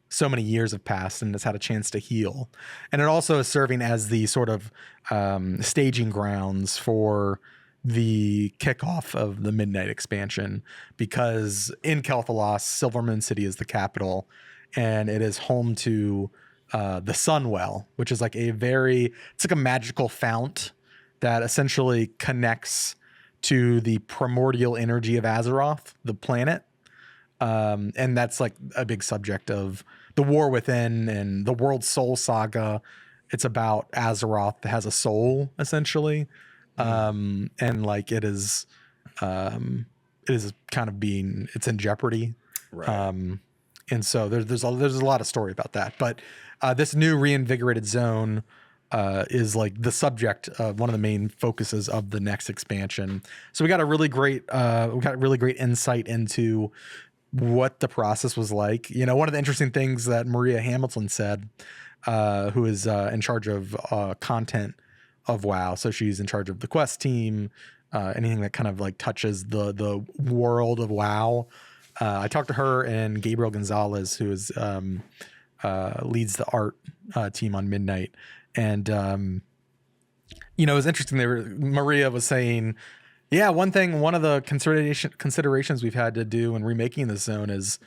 A: so many years have passed and it's had a chance to heal. And it also is serving as the sort of staging grounds for the kickoff of the Midnight expansion, because in Kel'Thalas, Silvermoon City is the capital, and it is home to the Sunwell, which is like it's like a magical fount that essentially connects to the primordial energy of Azeroth, the planet. And that's like a big subject of the War Within and the World Soul Saga. It's about Azeroth that has a soul, essentially. And like it is kind of it's in jeopardy.
B: Right.
A: And so there's a lot of story about that. But this new reinvigorated zone is like the subject of one of the main focuses of the next expansion. So we got really great insight into what the process was like. You know, one of the interesting things that Maria Hamilton said, who is in charge of content of WoW. So she's in charge of the quest team, anything that kind of like touches the world of WoW. I talked to her and Gabriel Gonzalez, who is leads the art team on Midnight. And, you know, it was interesting. Maria was saying, yeah, one of the considerations we've had to do in remaking this zone is,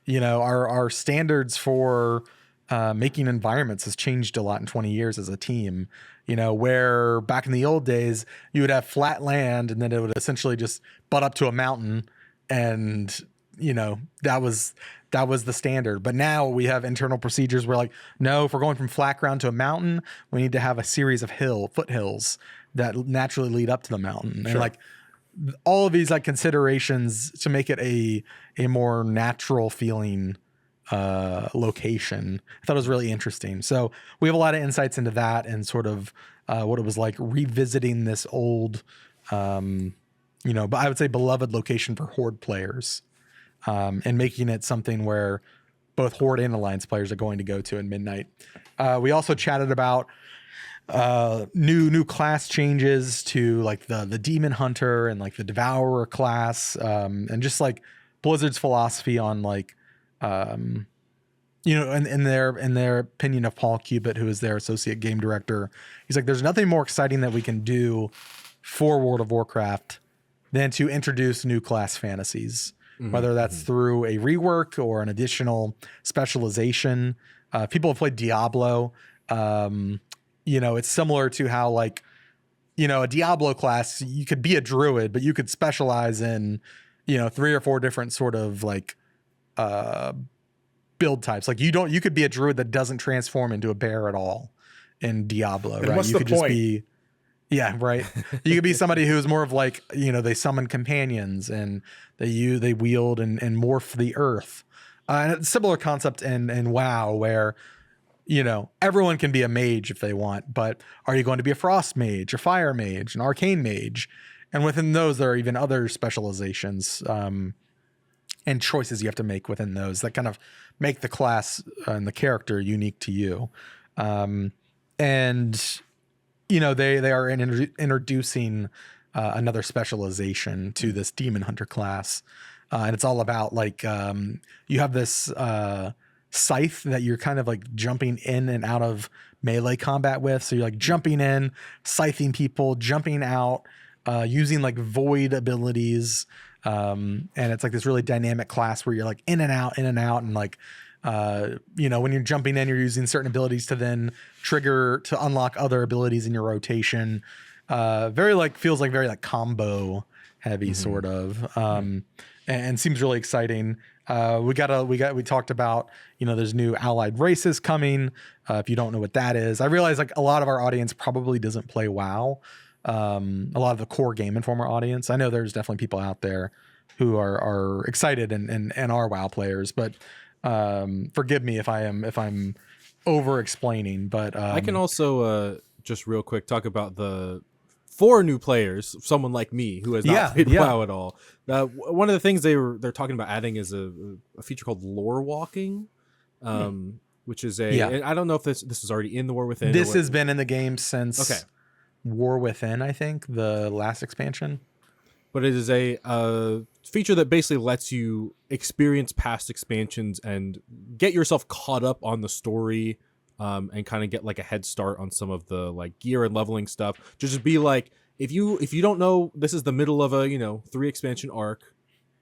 A: you know, our standards for making environments has changed a lot in 20 years as a team. You know, where back in the old days, you would have flat land and then it would essentially just butt up to a mountain, and, you know, that was the standard. But now we have internal procedures where, like, no, if we're going from flat ground to a mountain, we need to have a series of foothills that naturally lead up to the mountain. Sure. And like all of these like considerations to make it a more natural feeling location. I thought it was really interesting. So we have a lot of insights into that and sort of what it was like revisiting this old, you know, but I would say beloved location for Horde players, and making it something where both Horde and Alliance players are going to go to in Midnight. We also chatted about new class changes to like the Demon Hunter and like the Devourer class, and just like Blizzard's philosophy on like, you know, in their opinion of Paul Cubitt, who is their associate game director. He's like, there's nothing more exciting that we can do for World of Warcraft than to introduce new class fantasies, whether that's through a rework or an additional specialization. People have played Diablo. You know, it's similar to how, like, you know, a Diablo class, you could be a druid, but you could specialize in, you know, 3 or 4 different sort of like build types. Like you could be a druid that doesn't transform into a bear at all in Diablo,
B: and
A: right?
B: What's
A: You
B: the
A: could
B: point?
A: just be, yeah, right. You could be somebody who's more of like, you know, they summon companions and they wield and morph the earth. And it's a similar concept in WoW, where, you know, everyone can be a mage if they want, but are you going to be a frost mage, a fire mage, an arcane mage? And within those, there are even other specializations and choices you have to make within those that kind of make the class and the character unique to you. And, you know, they are introducing another specialization to this Demon Hunter class. And it's all about like, you have this scythe that you're kind of like jumping in and out of melee combat with. So you're like jumping in, scything people, jumping out, using like void abilities. And it's like this really dynamic class where you're like in and out. And like, you know, when you're jumping in, you're using certain abilities to then trigger to unlock other abilities in your rotation. Feels like very like combo heavy sort of, and seems really exciting. We talked about, you know, there's new allied races coming. If you don't know what that is, I realize like a lot of our audience probably doesn't play WoW. A lot of the core Game Informer audience. I know there's definitely people out there who are excited and are WoW players, but forgive me if I'm over explaining. But
C: I can also just real quick talk about for new players, someone like me who has not played WoW at all. One of the things they're talking about adding is a feature called lore walking, which is and I don't know if this is already in the War Within.
A: This has been in the game since War Within, I think, the last expansion.
C: but it is a feature that basically lets you experience past expansions and get yourself caught up on the story, and kind of get like a head start on some of the like gear and leveling stuff. Just be like, if you don't know, this is the middle of a 3 expansion arc,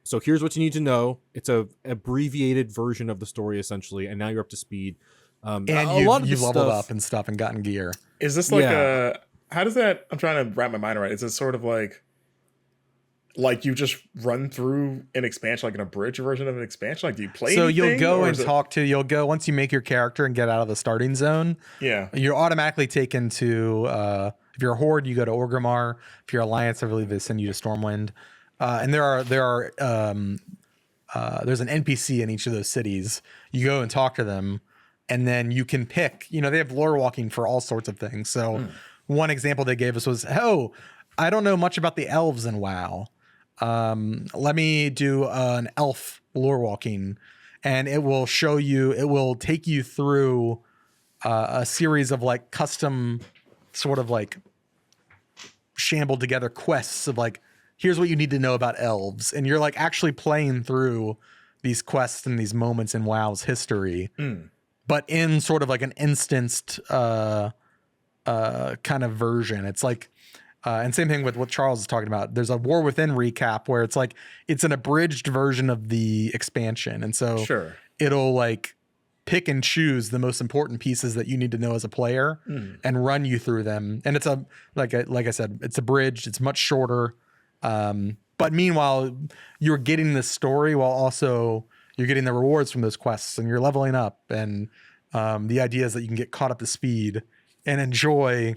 C: so here's what you need to know. It's a abbreviated version of the story essentially, and now you're up to speed.
A: And you've leveled up and stuff and gotten gear.
B: Is this like how does that? I'm trying to wrap my mind around. Is it sort of like you just run through an expansion, like an abridged version of an expansion? Like, do you play?
A: So
B: anything,
A: you'll go once you make your character and get out of the starting zone.
B: Yeah,
A: you're automatically taken to. If you're a Horde, you go to Orgrimmar. If you're Alliance, I believe they send you to Stormwind. And there's an NPC in each of those cities. You go and talk to them, and then you can pick. They have lore walking for all sorts of things. So one example they gave us was, "Oh, I don't know much about the elves in WoW. Let me do an elf lore walking," and it will show you. It will take you through a series of like custom, sort of like shambled together quests of like, here's what you need to know about elves, and you're like actually playing through these quests and these moments in WoW's history, but in sort of like an instanced kind of version. It's like. And same thing with what Charles is talking about. There's a War Within recap where it's like it's an abridged version of the expansion, and so it'll like pick and choose the most important pieces that you need to know as a player and run you through them. And it's like I said, it's abridged. It's much shorter, but meanwhile, you're getting the story while also you're getting the rewards from those quests, and you're leveling up. And the idea is that you can get caught up to speed and enjoy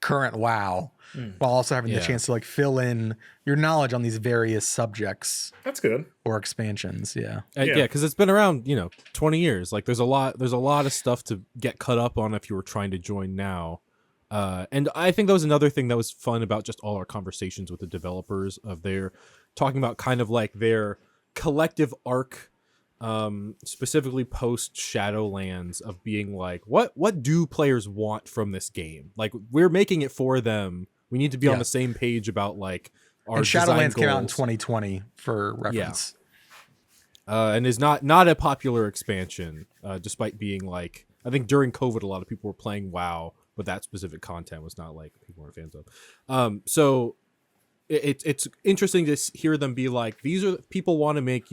A: current WoW while also having the chance to like fill in your knowledge on these various subjects.
B: That's good.
A: Or expansions. Yeah,
C: because it's been around 20 years. Like there's a lot of stuff to get caught up on if you were trying to join now. And I think that was another thing that was fun about just all our conversations with the developers of their talking about kind of like their collective arc, specifically post Shadowlands, of being like, what do players want from this game? Like, we're making it for them. We need to be on the same page about like our
A: Shadowlands
C: came
A: out in 2020 for reference.
C: And is not a popular expansion, despite being like, I think during COVID a lot of people were playing WoW, but that specific content was not like people weren't fans of. So it's interesting to hear them be like, these are people want to make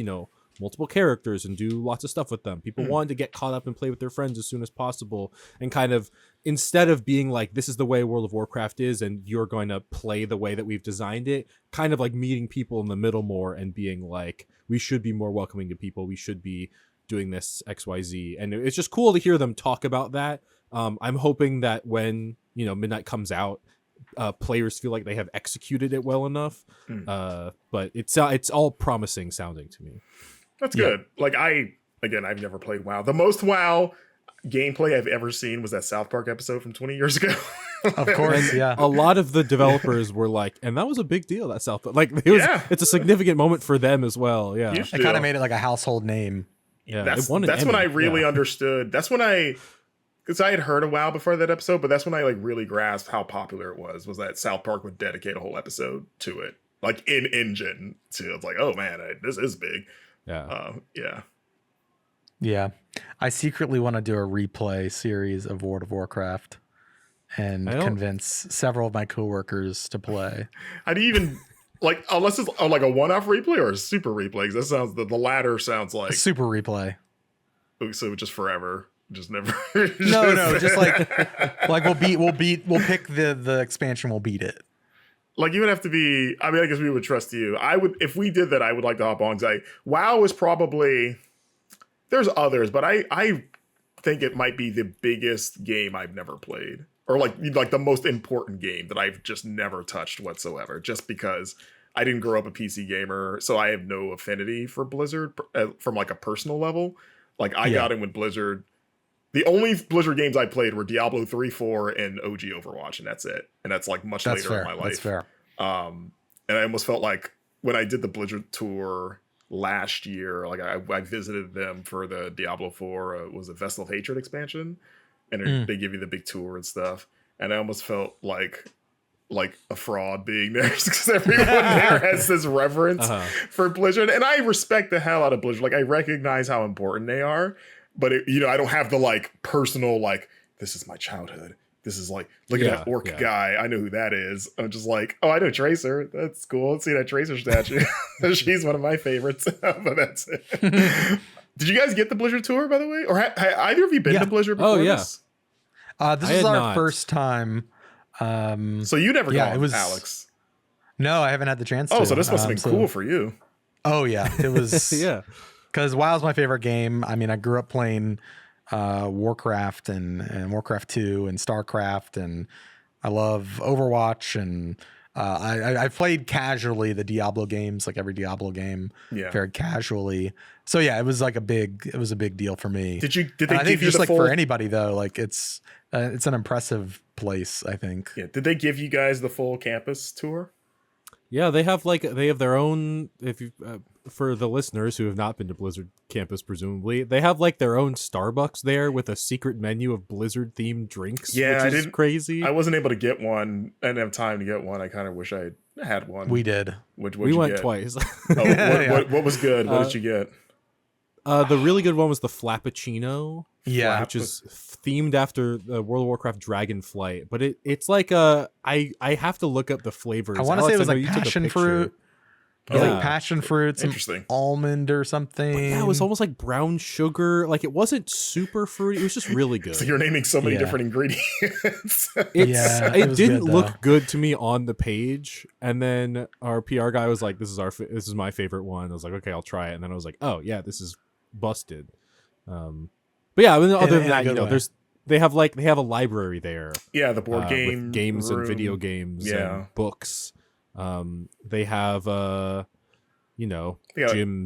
C: multiple characters and do lots of stuff with them. People wanted to get caught up and play with their friends as soon as possible, and kind of, instead of being like, this is the way World of Warcraft is and you're going to play the way that we've designed it, kind of like meeting people in the middle more and being like, we should be more welcoming to people, we should be doing this XYZ. And it's just cool to hear them talk about that. I'm hoping that when Midnight comes out, players feel like they have executed it well enough. But it's all promising sounding to me.
B: That's good. Like I've never played WoW. The most WoW gameplay I've ever seen was that South Park episode from 20 years ago.
A: Of course, yeah.
C: A lot of the developers were like, and that was a big deal, that South Park. Like, it's a significant moment for them as well. Yeah.
A: It kind of made it like a household name.
C: Yeah.
B: That's when I really understood. That's when because I had heard of WoW before that episode, but that's when I like really grasped how popular it was that South Park would dedicate a whole episode to it. Like in engine too. It's like, oh man, this is big.
A: Yeah. I secretly want to do a replay series of World of Warcraft and convince several of my coworkers to play.
B: How do you even like, unless it's like a one-off replay or a super replay? Because that sounds, the latter sounds like
A: a super replay.
B: So just forever. Just never.
A: No, just like we'll pick the expansion, we'll beat it.
B: Like, you would have to be, I mean, I guess we would trust you. I would, if we did that, I would like to hop on, because WoW is probably, there's others, but I think it might be the biggest game I've never played, or like the most important game that I've just never touched whatsoever, just because I didn't grow up a PC gamer, so I have no affinity for Blizzard from like a personal level. Like, I got in with Blizzard. The only Blizzard games I played were Diablo 3, 4, and OG Overwatch, and that's it. And that's like much later in my life.
A: That's fair.
B: And I almost felt like when I did the Blizzard tour last year, like I visited them for the Diablo 4, was a Vessel of Hatred expansion, and they give you the big tour and stuff. And I almost felt like like a fraud being there because everyone there has this reverence for Blizzard, and I respect the hell out of Blizzard. Like I recognize how important they are, but I don't have the like personal like this is my childhood. This is like look at that orc guy. I know who that is. I'm just like, oh, I know Tracer. That's cool. Let's see that Tracer statue. She's one of my favorites. But that's it. Did you guys get the Blizzard tour, by the way? Or either of you been to Blizzard before?
C: Oh, yeah.
B: This?
A: This is our first time.
B: So you never gone,
A: it was,
B: Alex?
A: No, I haven't had the chance to.
B: Oh, so this must have been cool for you.
A: Oh, yeah. It was.
C: Yeah.
A: Because WoW's my favorite game. I mean, I grew up playing Warcraft and Warcraft 2 and StarCraft, and I love Overwatch, and I played casually the Diablo games, like every Diablo game, very casually. So yeah, it was a big deal for me.
B: Did they
A: I
B: give
A: think
B: you
A: just
B: the
A: like
B: full...
A: for anybody though, like it's an impressive place, I think.
B: Yeah. Did they give you guys the full campus tour?
C: Yeah, they have their own. If you for the listeners who have not been to Blizzard campus, presumably they have like their own Starbucks there with a secret menu of Blizzard themed drinks.
B: Yeah,
C: which is crazy.
B: I wasn't able to get one. I didn't have time to get one. I kind of wish I had one.
A: We did.
C: We went twice.
B: What was good? What did you get?
C: The really good one was the Flappuccino.
A: Yeah,
C: which is themed after the World of Warcraft Dragonflight, but it's like I have to look up the flavors.
A: I want to say it was like
C: passion
A: fruit. It was like passion fruit, some
B: Interesting.
A: Almond or something.
C: But yeah, it was almost like brown sugar. Like it wasn't super fruity. It was just really good.
B: So you're naming so many different ingredients.
C: It didn't look good to me on the page, and then our PR guy was like, "This is my favorite one." I was like, "Okay, I'll try it." And then I was like, "Oh yeah, this is busted." But yeah, other than that, they have a library there.
B: Yeah, the board game
C: with games
B: room.
C: and video games and books. They have gyms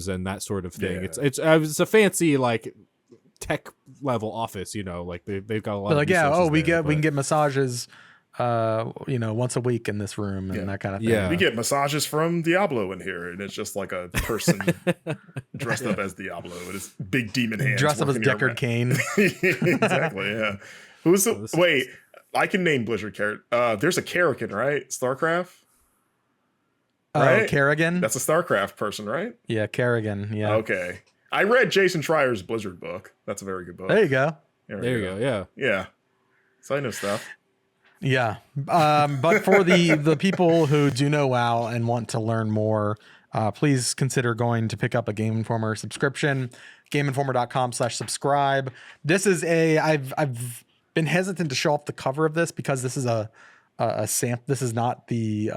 C: and that sort of thing.
B: Yeah.
C: It's a fancy like tech level office. Like they've got a lot.
A: Like
C: of
A: we can get massages. Once a week in this room and that kind of thing.
C: Yeah.
B: We get massages from Diablo in here, and it's just like a person dressed up as Diablo with his big demon hands.
A: Dressed up as Deckard Cain.
B: Exactly, yeah. Wait, I can name Blizzard character. There's a Kerrigan, right? StarCraft? Right?
A: Oh, Kerrigan?
B: That's a StarCraft person, right?
A: Yeah, Kerrigan, yeah.
B: Okay. I read Jason Schreier's Blizzard book. That's a very good book.
A: There you go.
C: There you go, yeah.
B: Yeah. So I know stuff.
A: Yeah, but for the people who do know WoW and want to learn more, please consider going to pick up a Game Informer subscription. GameInformer.com/subscribe. This is I've been hesitant to show off the cover of this because this is a sample. This is not the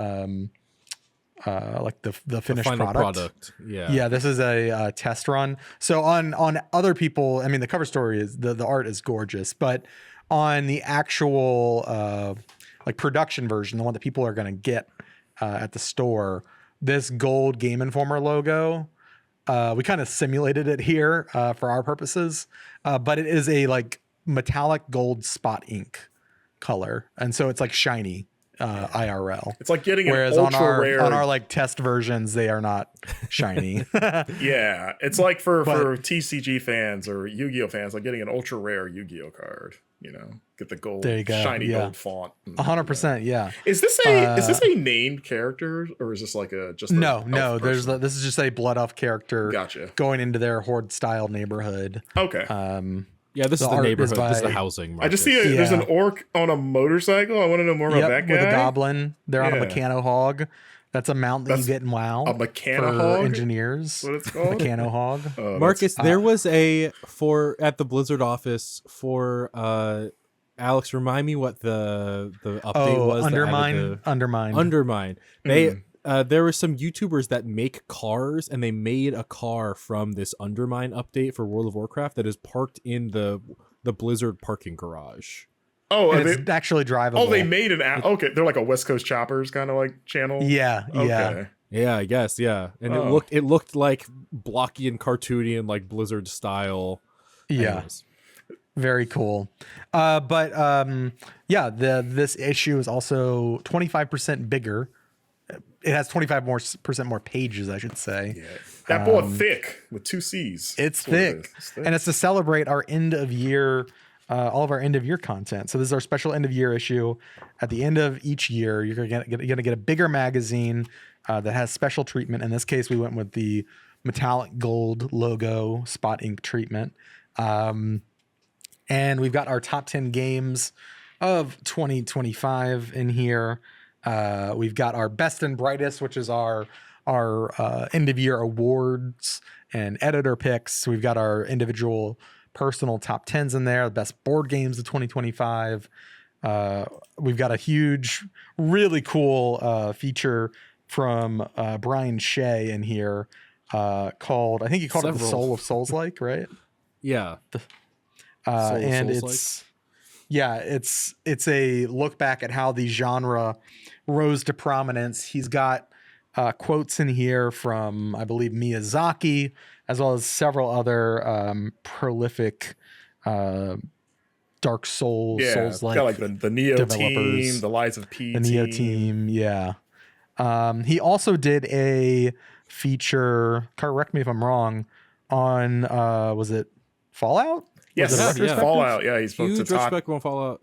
A: like the finished product.
C: Yeah,
A: this is a test run. So on other people, I mean, the cover story is the art is gorgeous, but on the actual like production version, the one that people are going to get at the store, this gold Game Informer logo, we kind of simulated it here for our purposes, but it is a like metallic gold spot ink color, and so it's like shiny IRL.
B: It's like getting
A: whereas
B: an ultra rare
A: on our like test versions, they are not shiny.
B: Yeah, it's like for TCG fans or Yu-Gi-Oh fans, like getting an ultra rare Yu-Gi-Oh card. Get the gold, shiny gold font.
A: 100%. Yeah.
B: Is this a named character, or is this like
A: no? This is just a blood elf character.
B: Gotcha.
A: Going into their horde style neighborhood.
B: Okay.
C: Yeah, this is the neighborhood. This is the housing market.
B: I just see there's an orc on a motorcycle. I want to know more about that guy.
A: With a goblin. They're on a Mechano Hog. That's a mount that you get in WoW.
B: A Mechano Hog?
A: Engineers.
B: What it's called?
A: Mechano Hog.
C: Marcus, there was at the Blizzard office for Alex, remind me what the update was. Undermine. They there were some YouTubers that make cars, and they made a car from this Undermine update for World of Warcraft that is parked in the Blizzard parking garage.
B: Oh,
A: and it's actually drivable.
B: Oh, they made an app. Okay, they're like a West Coast Choppers kind of like channel.
A: Yeah,
B: okay.
C: Yeah, I guess, yeah. And it looked like blocky and cartoony and like Blizzard style.
A: Yeah.
C: Anyways.
A: Very cool. This issue is also 25% bigger. It has 25% more pages, I should say.
B: Yeah. That boy thick with 2 C's.
A: It's thick. And it's to celebrate our end of year all of our end of year content. So this is our special end of year issue. At the end of each year, you're gonna get a bigger magazine that has special treatment. In this case, we went with the metallic gold logo spot ink treatment. And we've got our top 10 games of 2025 in here. We've got our best and brightest, which is our end of year awards and editor picks. We've got our individual personal top 10s in there, the best board games of 2025. We've got a huge, really cool feature from Brian Shea in here called, I think he called it the Soul of Souls-like, right?
C: Yeah.
A: And it's a look back at how the genre rose to prominence. He's got quotes in here from, I believe, Miyazaki, as well as several other prolific Dark Souls, Souls-like
B: got like the Neo
A: developers,
B: team, the Lies of P,
A: the Neo team, yeah. He also did a feature. Correct me if I'm wrong. On was it Fallout?
B: Yes, Fallout. Yeah, he's supposed to talk
C: on Fallout.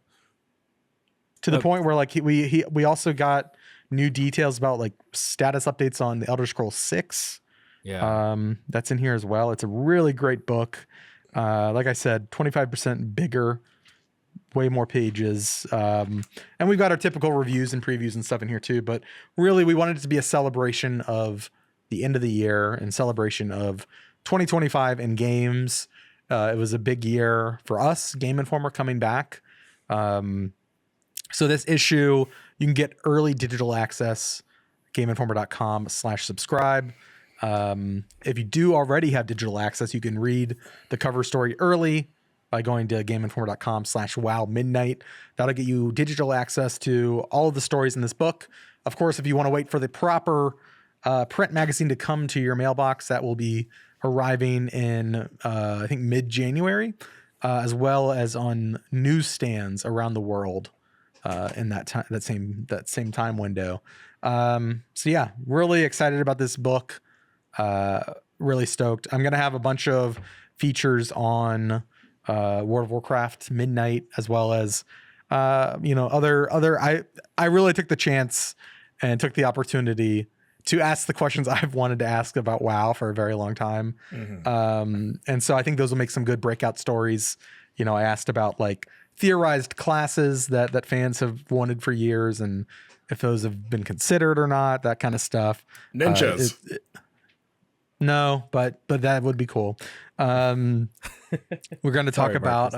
A: To the point where like we also got new details about like status updates on the Elder Scrolls 6.
C: Yeah.
A: That's in here as well. It's a really great book. Like I said, 25% bigger, way more pages. And we've got our typical reviews and previews and stuff in here too. But really, we wanted it to be a celebration of the end of the year and celebration of 2025 in games. It was a big year for us, Game Informer coming back. So this issue, you can get early digital access, gameinformer.com/subscribe. If you do already have digital access, you can read the cover story early by going to gameinformer.com/wowmidnight. That'll get you digital access to all of the stories in this book. Of course, if you want to wait for the proper print magazine to come to your mailbox, that will be arriving in, I think, mid-January, as well as on newsstands around the world in that same time window. So yeah, really excited about this book. Really stoked. I'm gonna have a bunch of features on World of Warcraft Midnight, as well as other. I really took the chance and took the opportunity to ask the questions I've wanted to ask about WoW for a very long time. Mm-hmm. And so I think those will make some good breakout stories. I asked about like theorized classes that fans have wanted for years, and if those have been considered or not, that kind of stuff.
B: Ninjas.
A: No, but that would be cool. We're going to talk about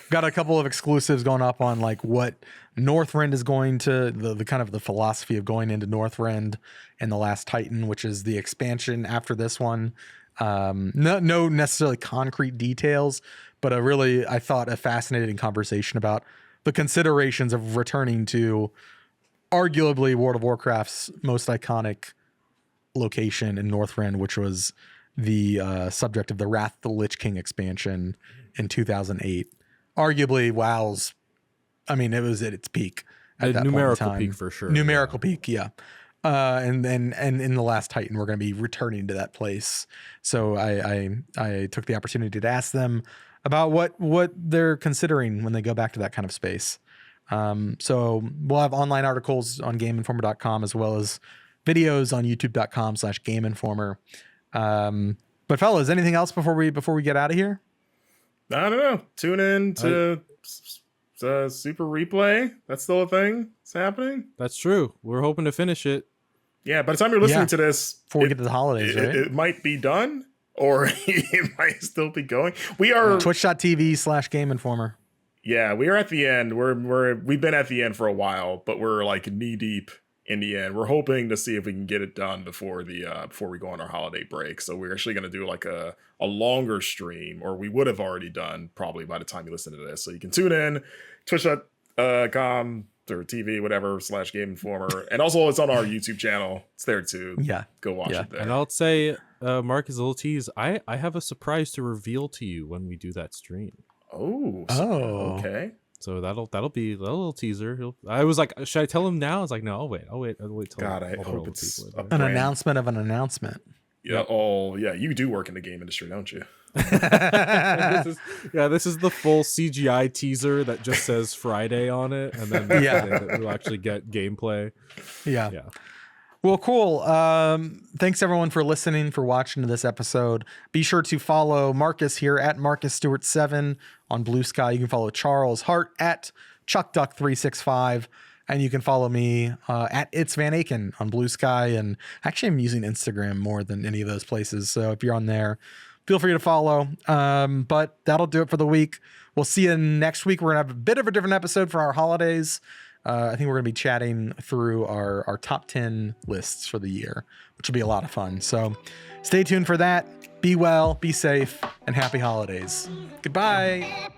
A: got a couple of exclusives going up on like what Northrend is going to, the kind of the philosophy of going into Northrend and the Last Titan, which is the expansion after this one. No necessarily concrete details, but I thought a fascinating conversation about the considerations of returning to arguably World of Warcraft's most iconic location in Northrend, which was the subject of the Wrath of the Lich King expansion in 2008. Arguably WoW's, it was at its peak. At that
C: numerical peak for sure.
A: Numerical peak, yeah. And in the Last Titan, we're going to be returning to that place. So I took the opportunity to ask them about what they're considering when they go back to that kind of space. So we'll have online articles on GameInformer.com, as well as videos on youtube.com/GameInformer. But fellas, anything else before we get out of here?
B: I don't know. Tune in to Super Replay. That's still a thing. It's happening.
C: That's true. We're hoping to finish it.
B: Yeah, by the time you're listening to this,
A: before we get to the holidays, right?
B: It might be done, or it might still be going. We are
A: twitch.tv/GameInformer.
B: Yeah, we are at the end. We've been at the end for a while, but we're like knee deep in the end. We're hoping to see if we can get it done before we go on our holiday break. So we're actually going to do like a longer stream, or we would have already done probably by the time you listen to this. So you can tune in, twitch.com or TV, whatever, /Game Informer. And also it's on our YouTube channel. It's there too.
A: Yeah.
B: Go watch it there.
C: And I'll say, Mark, is a little tease. I have a surprise to reveal to you when we do that stream.
B: Oh. Okay.
C: So that'll be a little teaser. I was like, should I tell him now? I was like, no, I'll wait till
B: God, I hope it's
A: an announcement of an announcement.
B: Yeah. Oh, yeah. You do work in the game industry, don't you?
C: This is the full CGI teaser that just says Friday on it, and then we'll actually get gameplay.
A: Yeah. Well, cool. Thanks everyone for listening, for watching this episode. Be sure to follow Marcus here at Marcus Stewart 7 on Blue Sky. You can follow Charles Hart at ChuckDuck365. And you can follow me at It's Van Aken on Blue Sky. And actually, I'm using Instagram more than any of those places. So if you're on there, feel free to follow. But that'll do it for the week. We'll see you next week. We're going to have a bit of a different episode for our holidays. I think we're going to be chatting through our top 10 lists for the year, which will be a lot of fun. So stay tuned for that. Be well, be safe, and happy holidays. Goodbye.